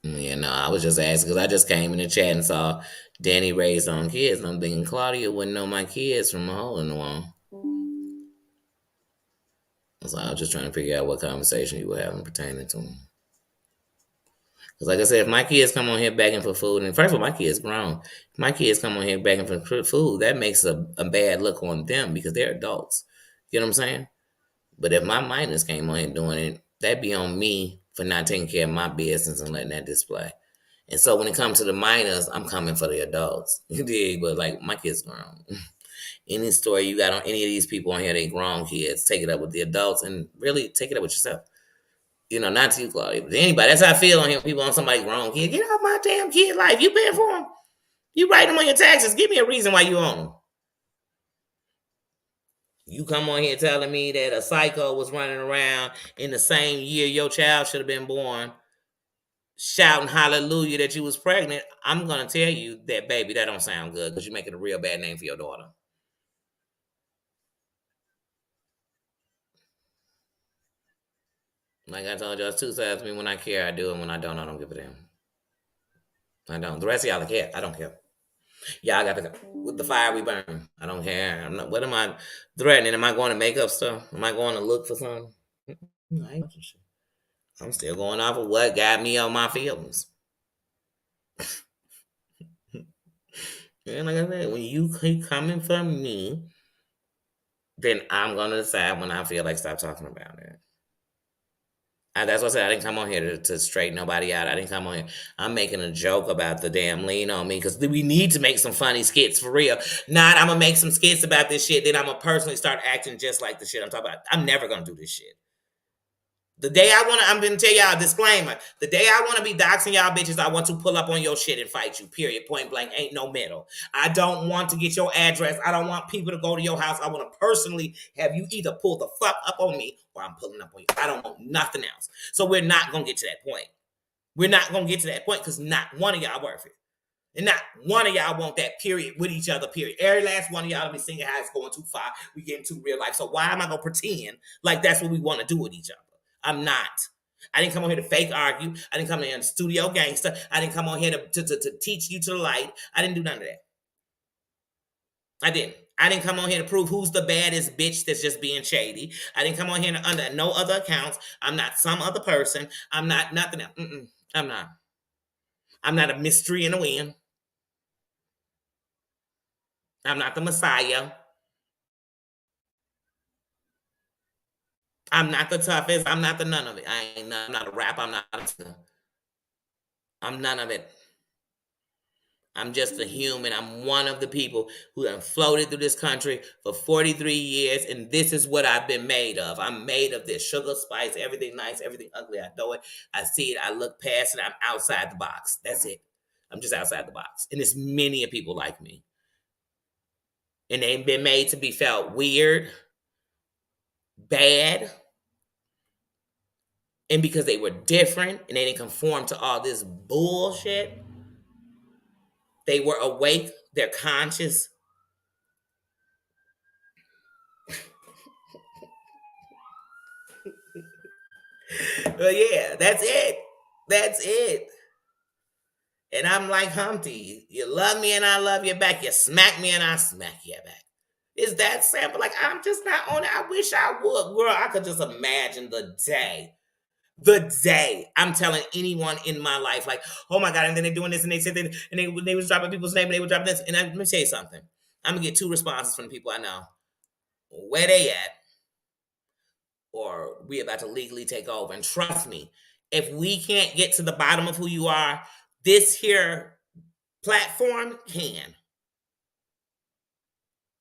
Yeah, no, I was just asking because I just came in the chat and saw Danny raised on kids. And I'm thinking Claudia wouldn't know my kids from a hole in the wall. So I was just trying to figure out what conversation you were having pertaining to them. Because, like I said, if my kids come on here begging for food, and first of all, my kids grown. If my kids come on here begging for food, that makes a bad look on them because they're adults. You know what I'm saying? But if my minors came on here doing it, that'd be on me for not taking care of my business and letting that display. And so when it comes to the minors, I'm coming for the adults. You dig? But like my kids grown. Any story you got on any of these people on here, they grown kids. Take it up with the adults and really take it up with yourself. Not to you, Claudia, but to anybody. That's how I feel on here. People on somebody grown kid. Get off my damn kid life. You paying for them. You write them on your taxes. Give me a reason why you own them. You come on here telling me that a psycho was running around in the same year your child should have been born, shouting hallelujah that you was pregnant. I'm gonna tell you that, baby, that don't sound good because you're making a real bad name for your daughter. Like I told you, it's two sides to me. When I care, I do, and when I don't give a damn. I don't. The rest of y'all care. I don't care. Y'all got to go. With the fire we burn. I don't care. I'm not. What am I threatening? Am I going to make up stuff? Am I going to look for something? I ain't shit. I'm still going off of what got me on my feelings. And like I said, when you keep coming for me, then I'm gonna decide when I feel like stop talking about it. That's what I said. I didn't come on here to straighten nobody out. I didn't come on here. I'm making a joke about the damn lean on me because we need to make some funny skits for real. Not I'm gonna make some skits about this shit. Then I'm gonna personally start acting just like the shit I'm talking about. I'm never gonna do this shit. The day I'm gonna tell y'all a disclaimer. The day I want to be doxing y'all bitches, I want to pull up on your shit and fight you. Period. Point blank. Ain't no middle. I don't want to get your address. I don't want people to go to your house. I want to personally have you either pull the fuck up on me or I'm pulling up on you. I don't want nothing else. So we're not gonna get to that point. We're not gonna get to that point because not one of y'all worth it. And not one of y'all want that period with each other, period. Every last one of y'all be singing how it's going too far. We getting too real life. So why am I gonna pretend like that's what we want to do with each other? I'm not. I didn't come on here to fake argue. I didn't come on here to studio gangster. I didn't come on here to teach you to the light. I didn't do none of that. I didn't. I didn't come on here to prove who's the baddest bitch that's just being shady. I didn't come on here under no other accounts. I'm not some other person. I'm not nothing else. I'm not. I'm not a mystery in the wind. I'm not the Messiah. I'm not the toughest. I'm not the none of it. I'm not a rap. I'm none of it. I'm just a human. I'm one of the people who have floated through this country for 43 years, and this is what I've been made of. I'm made of this sugar, spice, everything nice, everything ugly. I know it. I see it. I look past it. I'm outside the box. That's it. I'm just outside the box. And there's many of people like me. And they've been made to be felt weird, bad, and because they were different and they didn't conform to all this bullshit, they were awake, they're conscious. But yeah, that's it. That's it. And I'm like Humpty. You love me and I love you back. You smack me and I smack you back. It's that simple. Like, I'm just not on it. I wish I would. Girl, I could just imagine the day. The day I'm telling anyone in my life, like, oh my God, and then they're doing this and they said that, and they was dropping people's name and they were dropping this. And let me tell you something. I'm going to get two responses from the people I know. Where they at? Or we about to legally take over. And trust me, if we can't get to the bottom of who you are, this here platform can.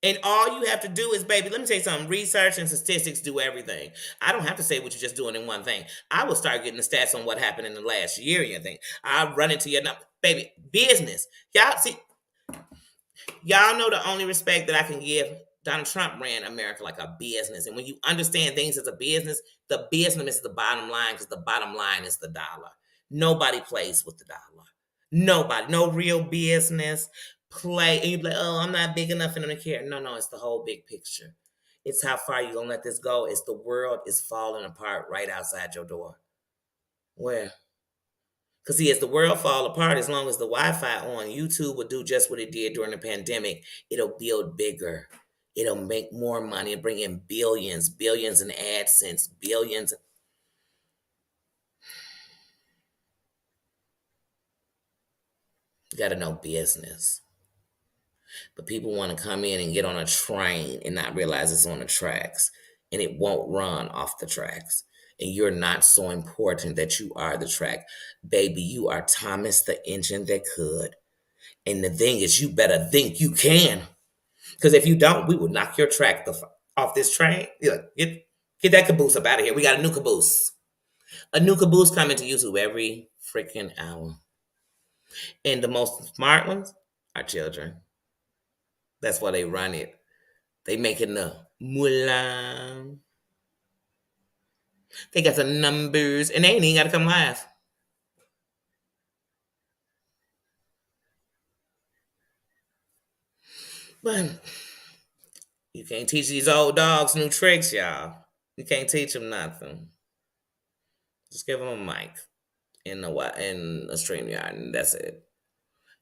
And all you have to do is, baby, let me tell you something. Research and statistics do everything. I don't have to say what you're just doing in one thing. I will start getting the stats on what happened in the last year and your thing. I'll run into your number. Baby, business. Y'all see, y'all know the only respect that I can give Donald Trump ran America like a business. And when you understand things as a business, the business is the bottom line because the bottom line is the dollar. Nobody plays with the dollar. Nobody. No real business play. And you be like, oh, I'm not big enough for them to care. No, no, it's the whole big picture. It's how far you gonna let this go. It's the world is falling apart right outside your door. Where? Because see, as the world fall apart, as long as the Wi-Fi on, YouTube will do just what it did during the pandemic. It'll build bigger. It'll make more money and bring in billions, billions in AdSense, billions. You got to know business. But people want to come in and get on a train and not realize it's on the tracks, and it won't run off the tracks. And you're not so important that you are the track. Baby, you are Thomas the engine that could. And the thing is, you better think you can. Because if you don't, we will knock your track off this train. Get that caboose up out of here. We got a new caboose. A new caboose coming to YouTube every freaking hour. And the most smart ones are children. That's why they run it. They making the moolah. They got the numbers, and they ain't even got to come live. But you can't teach these old dogs new tricks, y'all. You can't teach them nothing. Just give them a mic in a StreamYard, and that's it.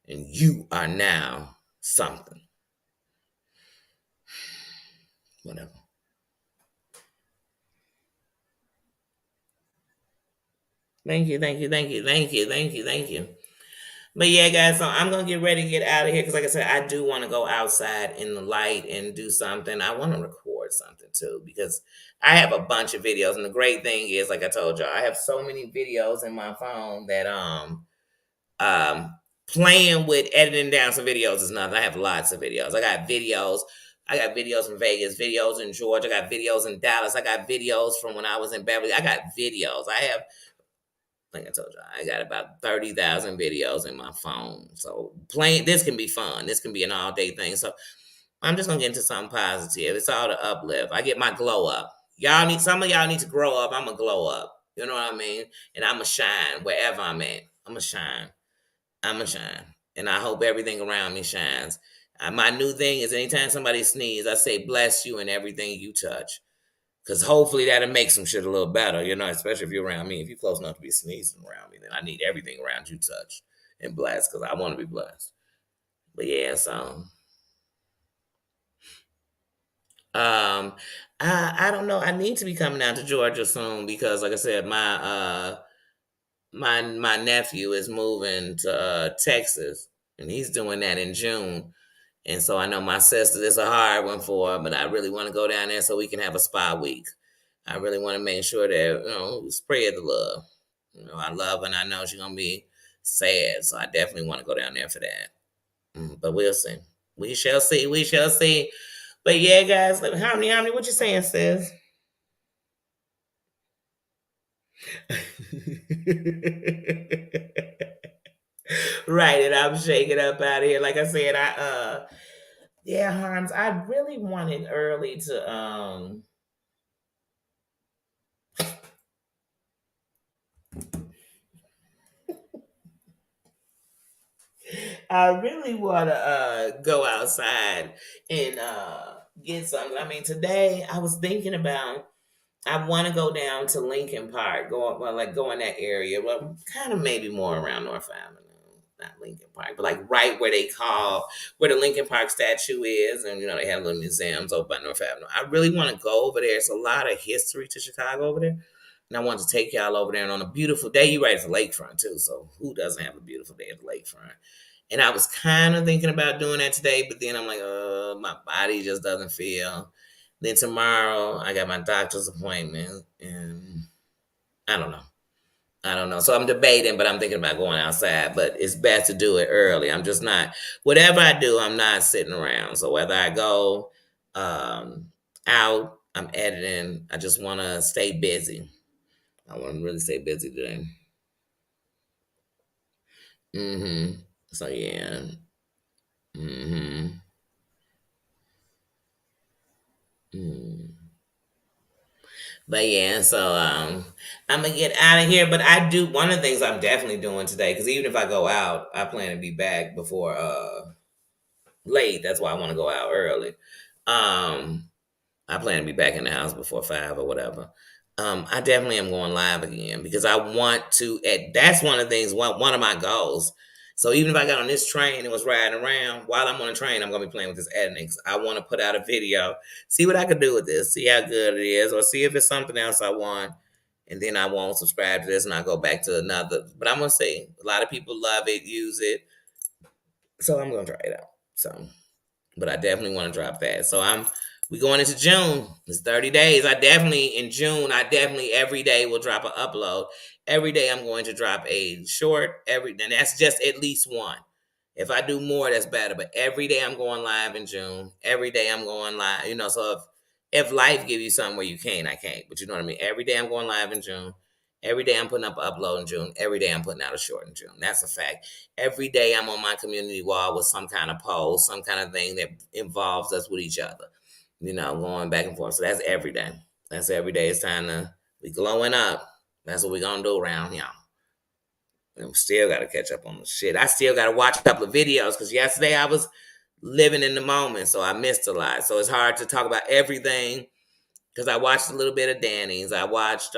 And you are now something. Whatever. Thank you, thank you, thank you, thank you, thank you, thank you. But yeah, guys, so I'm gonna get ready to get out of here because, like I said, I do want to go outside in the light and do something. I want to record something too because I have a bunch of videos, and the great thing is, like I told y'all, I have so many videos in my phone that um playing with editing down some videos is nothing. I have lots of videos. I got videos. I got videos from Vegas, videos in Georgia, I got videos in Dallas, I got videos from when I was in Beverly. I got videos. I have, like I told you, I got about 30,000 videos in my phone. So playing this can be fun. This can be an all day thing. So I'm just gonna get into something positive. It's all to uplift. I get my glow up. Some of y'all need to grow up. I'm gonna glow up. You know what I mean? And I'm gonna shine wherever I'm at. I'm gonna shine. I'm gonna shine. And I hope everything around me shines. My new thing is anytime somebody sneezes, I say bless you and everything you touch. Because hopefully that'll make some shit a little better, especially if you're around me. If you're close enough to be sneezing around me, then I need everything around you touched and blessed because I want to be blessed. But yeah, so um I don't know. I need to be coming out to Georgia soon because like I said, my nephew is moving to Texas and he's doing that in June. And so I know my sister, it's a hard one for her, but I really want to go down there so we can have a spa week. I really want to make sure that, we spread the love. I love her and I know she's going to be sad. So I definitely want to go down there for that. But we'll see. We shall see. We shall see. But yeah, guys, how many, what you saying, sis? Right, and I'm shaking up out of here. Like I said, yeah, Hans, I really wanted early to I really want to go outside and get something. I mean, today I was thinking about I want to go down to Lincoln Park, go in that area, well, kind of maybe more around North Avenue, not Lincoln Park, but like right where they call where the Lincoln Park statue is, and they have little museums over by North Avenue. I really want to go over there. It's a lot of history to Chicago over there. And I want to take y'all over there. And on a beautiful day, you right at the lakefront too. So who doesn't have a beautiful day at the lakefront? And I was kind of thinking about doing that today, but then I'm like, my body just doesn't feel. Then tomorrow I got my doctor's appointment, and I don't know. I don't know. So I'm debating, but I'm thinking about going outside. But it's best to do it early. I'm just not. Whatever I do, I'm not sitting around. So whether I go out, I'm editing. I just want to stay busy. I want to really stay busy today. So yeah. hmm Mm. But yeah, so I'm gonna get out of here. But I do one of the things I'm definitely doing today, because even if I go out, I plan to be back before late. That's why I want to go out early. Um, I plan to be back in the house before 5 or whatever. I definitely am going live again because I want to. That's one of the things. One of my goals. So even if I got on this train and was riding around, while I'm on the train, I'm gonna be playing with this editing. 'Cause I want to put out a video, see what I could do with this, see how good it is, or see if it's something else I want, and then I won't subscribe to this and I go back to another. But I'm gonna see. A lot of people love it, use it, so I'm gonna try it out. So but I definitely want to drop that. So we going into June. It's 30 days. I definitely in June, I definitely every day will drop an upload. Every day I'm going to drop a short and that's just at least one. If I do more, that's better. But every day I'm going live in June. Every day I'm going live. So if life give you something where you can't, I can't. But you know what I mean? Every day I'm going live in June. Every day I'm putting up an upload in June. Every day I'm putting out a short in June. That's a fact. Every day I'm on my community wall with some kind of post, some kind of thing that involves us with each other, going back and forth. So that's every day. That's every day. It's time to be glowing up. That's what we're going to do around here. And we still got to catch up on the shit. I still got to watch a couple of videos because yesterday I was living in the moment, so I missed a lot. So it's hard to talk about everything because I watched a little bit of Danny's. I watched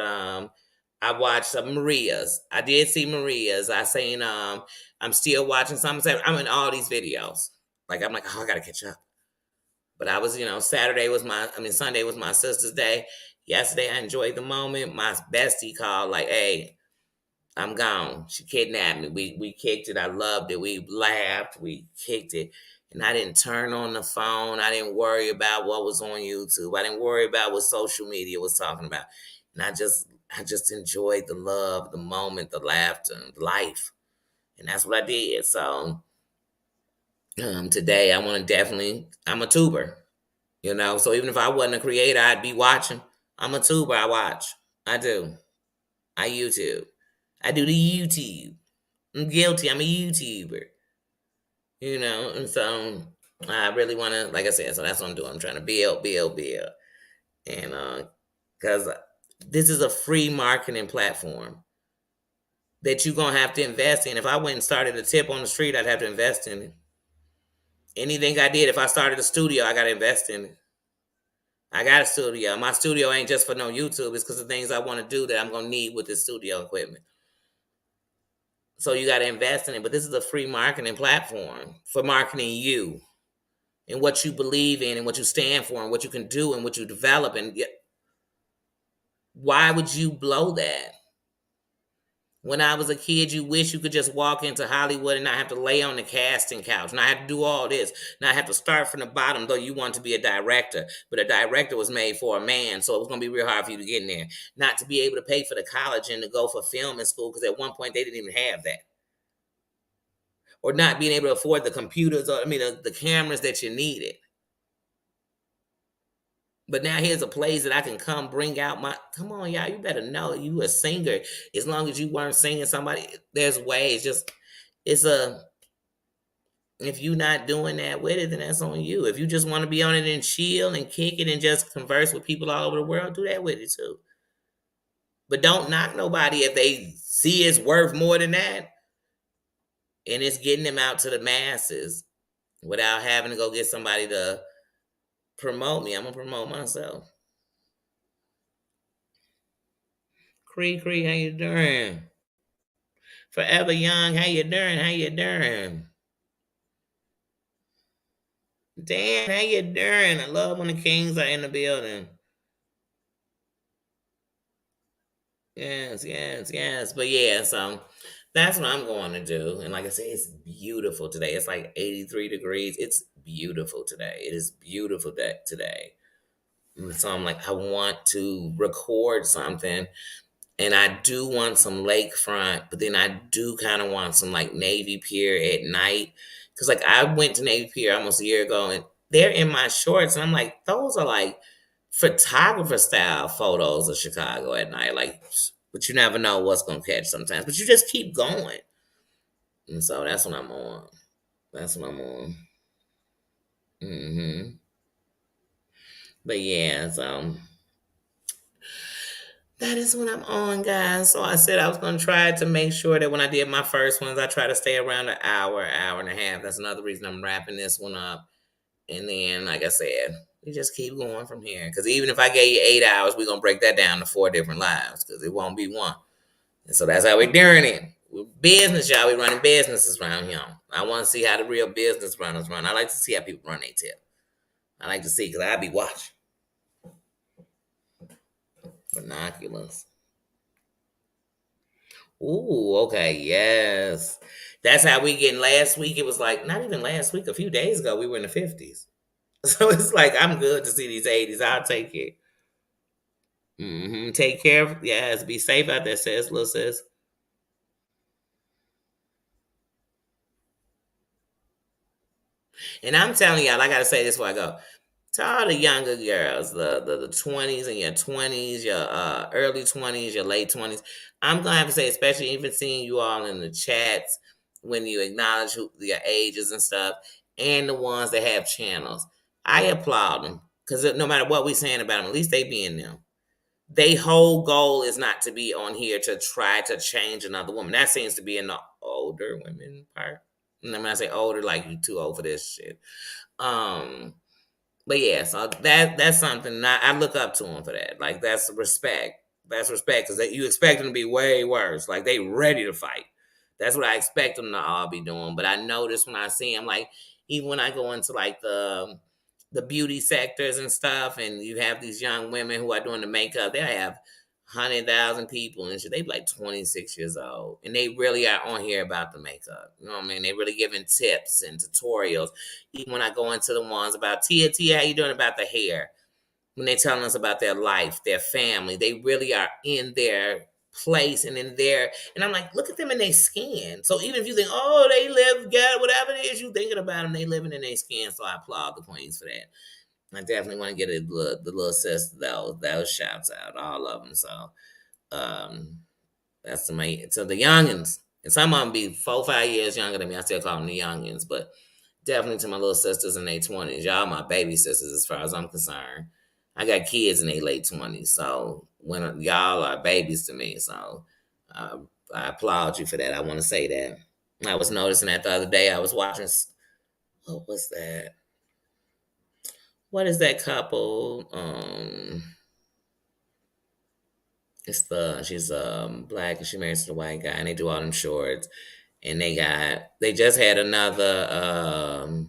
Maria's. I did see Maria's. I seen I'm still watching some. I'm in all these videos. I'm like, oh, I gotta catch up. But I was, Sunday was my sister's day. Yesterday I enjoyed the moment. My bestie called, like, hey, I'm gone. She kidnapped me. We kicked it. I loved it. We laughed. We kicked it. And I didn't turn on the phone. I didn't worry about what was on YouTube. I didn't worry about what social media was talking about. And I just enjoyed the love, the moment, the laughter, life. And that's what I did. So today I want to I'm a tuber, So even if I wasn't a creator, I'd be watching. I'm a tuber. I watch. I do. I YouTube. I do the YouTube. I'm guilty. I'm a YouTuber. And so I really want to, like I said, so that's what I'm doing. I'm trying to build. And because this is a free marketing platform that you're going to have to invest in. If I went and started a tip on the street, I'd have to invest in it. Anything I did, if I started a studio, I got to invest in it. I got a studio. My studio ain't just for no YouTube. It's because of things I want to do that I'm going to need with this studio equipment. So you got to invest in it. But this is a free marketing platform for marketing you and what you believe in and what you stand for and what you can do and what you develop. And why would you blow that? When I was a kid, you wish you could just walk into Hollywood and not have to lay on the casting couch, not have to do all this, not have to start from the bottom, though you want to be a director. But a director was made for a man, so it was going to be real hard for you to get in there. Not to be able to pay for the college and to go for film in school, because at one point they didn't even have that. Or not being able to afford the computers, or the cameras that you needed. But now here's a place that I can come bring out come on, y'all, you better know you a singer. As long as you weren't singing somebody, there's ways. If you not doing that with it, then that's on you. If you just want to be on it and chill and kick it and just converse with people all over the world, do that with it too. But don't knock nobody if they see it's worth more than that. And it's getting them out to the masses without having to go get somebody to promote me. I'm going to promote myself. Cree, how you doing? Forever Young, how you doing? How you doing? Dan, how you doing? I love when the kings are in the building. Yes. But yeah, so that's what I'm going to do. And like I said, it's beautiful today. It's like 83 degrees. It's beautiful today. It is beautiful today. And so I'm like, I want to record something. And I do want some lakefront, but then I do kind of want some like Navy Pier at night. Because like I went to Navy Pier almost a year ago and they're in my shorts. And I'm like, those are like photographer style photos of Chicago at night. Like, but you never know what's going to catch sometimes. But you just keep going. And so that's what I'm on. That's what I'm on. But yeah, so that is what I'm on, guys. So I said I was gonna try to make sure that when I did my first ones, I try to stay around an hour, hour and a half. That's another reason I'm wrapping this one up. And then, like I said, we just keep going from here. Because even if I gave you 8 hours, we're gonna break that down to 4 different lives. Because it won't be one. And so that's how we're doing it. We're business, y'all. We running businesses around here. I want to see how the real business runners run. I like to see how people run their tip. I like to see because I be watching binoculars. Ooh, okay, yes. That's how we getting last week. It was like not even last week, a few days ago, we were in the 50s. So it's like I'm good to see these 80s. I'll take it. Take care of yes, be safe out there, sis, little sis. And I'm telling y'all, I gotta say this before I go. To all the younger girls, the 20s and your 20s, your early 20s, your late 20s, I'm gonna have to say, especially even seeing you all in the chats when you acknowledge your ages and stuff, and the ones that have channels, I applaud them because no matter what we saying about them, at least they be in them. They whole goal is not to be on here to try to change another woman. That seems to be in the older women part. And when I say older, like you too old for this shit. Um, but yeah, so that's something I look up to them for that. Like that's respect. That's respect because you expect them to be way worse. Like they ready to fight. That's what I expect them to all be doing. But I notice when I see them, like even when I go into like the beauty sectors and stuff, and you have these young women who are doing the makeup, they have 100,000 people and shit. They be like 26 years old, and they really are on here about the makeup. You know what I mean? They really giving tips and tutorials. Even when I go into the ones about Tia, how you doing about the hair? When they telling us about their life, their family, they really are in their place and in their. And I'm like, look at them in their skin. So even if you think, oh, they live, God, whatever it is you thinking about them, they living in their skin. So I applaud the queens for that. I definitely want to get the little sister those shouts out, all of them. So um, that's to my to the youngins. And some of them be 4, 5 years younger than me. I still call them the youngins, but definitely to my little sisters in their 20s. Y'all my baby sisters as far as I'm concerned. I got kids in their late 20s, so when y'all are babies to me, so uh, I applaud you for that. I want to say that. I was noticing that the other day. I was watching. What was that? What is that couple? It's the she's black and she married to the white guy and they do all them shorts and they just had another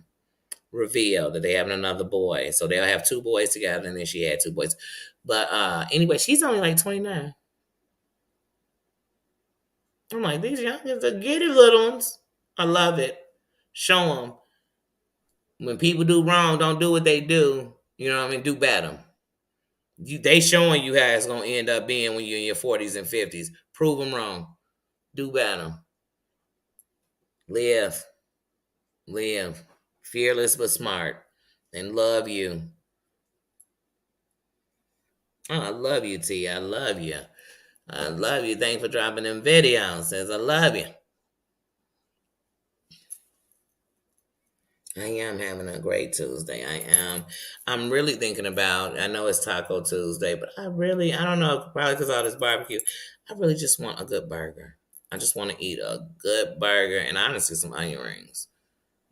reveal that they having another boy. So they'll have two boys together and then she had two boys. But anyway, she's only like 29. I'm like, these youngins are giddy little ones. I love it. Show them. When people do wrong, don't do what they do. You know what I mean? Do better. They showing you how it's gonna end up being when you're in your 40s and 50s. Prove them wrong. Do better. Live. Live. Fearless but smart. And love you. Oh, I love you, T. I love you. I love you. Thanks for dropping them videos. Says I love you. I am having a great Tuesday. I am. I'm really thinking about. I know it's Taco Tuesday, but I don't know. Probably because all this barbecue. I really just want a good burger. I just want to eat a good burger and honestly some onion rings.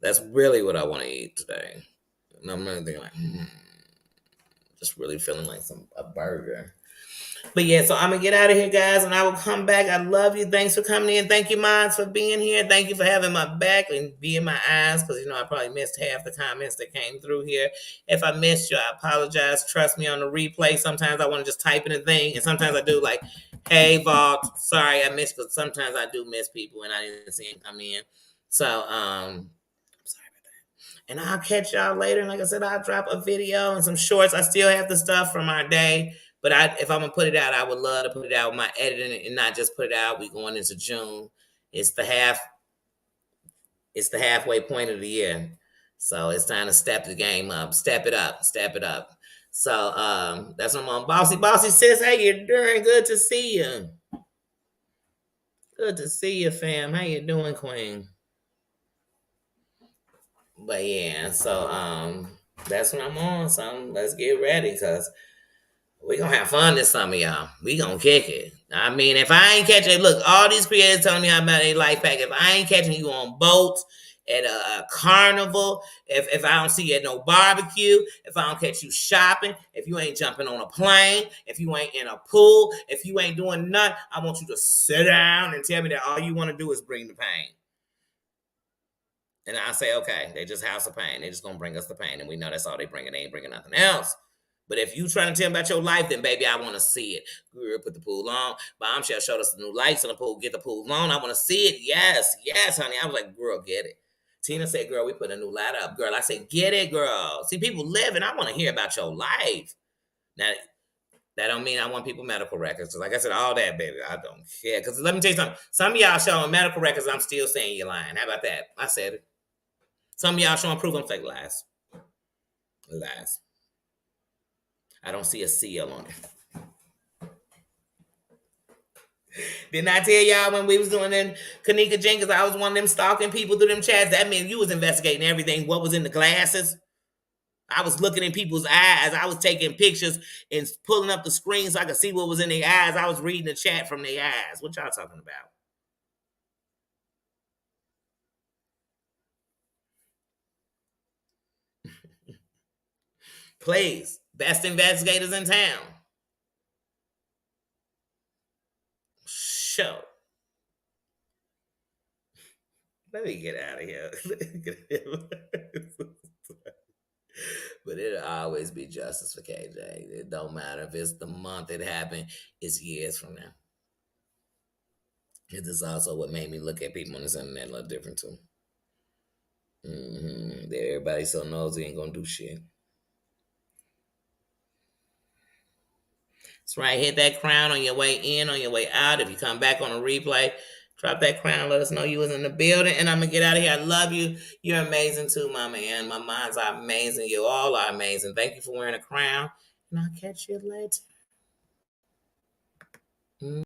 That's really what I want to eat today. And I'm really thinking like, just really feeling like a burger. But yeah, so I'm gonna get out of here, guys, and I will come back. I love you. Thanks for coming in. Thank you, Mods, for being here. Thank you for having my back and being my eyes, because I probably missed half the comments that came through here. If I missed you, I apologize. Trust me on the replay. Sometimes I want to just type in a thing, and sometimes I do like, "Hey, Vault, sorry I missed," because sometimes I do miss people and I didn't see them come in. So I'm sorry about that. And I'll catch y'all later. And like I said, I'll drop a video and some shorts. I still have the stuff from our day. But if I'm gonna put it out, I would love to put it out with my editing and not just put it out. We going into June. It's the half. It's the halfway point of the year, so it's time to step the game up, step it up, step it up. So that's what I'm on. Bossy sis, how you doing? Good to see you. Good to see you, fam. How you doing, Queen? But yeah, so That's what I'm on. So let's get ready, cause we gonna have fun this summer, y'all. We gonna kick it. I mean, if I ain't catching, look, all these creators telling me how about a life pack. If I ain't catching you on boats, at a carnival, if I don't see you at no barbecue, if I don't catch you shopping, if you ain't jumping on a plane, if you ain't in a pool, if you ain't doing nothing, I want you to sit down and tell me that all you want to do is bring the pain. And I say, okay, they just House of Pain. They just gonna bring us the pain, and we know that's all they bringing. They ain't bringing nothing else. But if you trying to tell me about your life, then baby, I want to see it. Girl, put the pool on. Bombshell showed us the new lights in the pool. Get the pool on. I want to see it. Yes, yes, honey. I was like, girl, get it. Tina said, girl, we put a new light up. Girl, I said, get it, girl. See, people live, and I want to hear about your life. Now, that don't mean I want people medical records. Like I said, all that, baby, I don't care. Because let me tell you something. Some of y'all showing medical records, I'm still saying you're lying. How about that? I said it. Some of y'all showing proof, I'm fake lies. Lies. I don't see a seal on it. Didn't I tell y'all when we was doing them Kanika Jenkins, I was one of them stalking people through them chats? That means you was investigating everything, what was in the glasses. I was looking in people's eyes. I was taking pictures and pulling up the screen so I could see what was in their eyes. I was reading the chat from their eyes. What y'all talking about? Please. Best investigators in town. Show. Let me get out of here. But it'll always be justice for KJ. It don't matter if it's the month it happened, it's years from now. This is also what made me look at people on this internet a little different too. Everybody so nosy ain't gonna do shit. That's right. Hit that crown on your way in, on your way out. If you come back on a replay, drop that crown. Let us know you was in the building. And I'm gonna get out of here. I love you. You're amazing too, my man. My minds are amazing. You all are amazing. Thank you for wearing a crown. And I'll catch you later.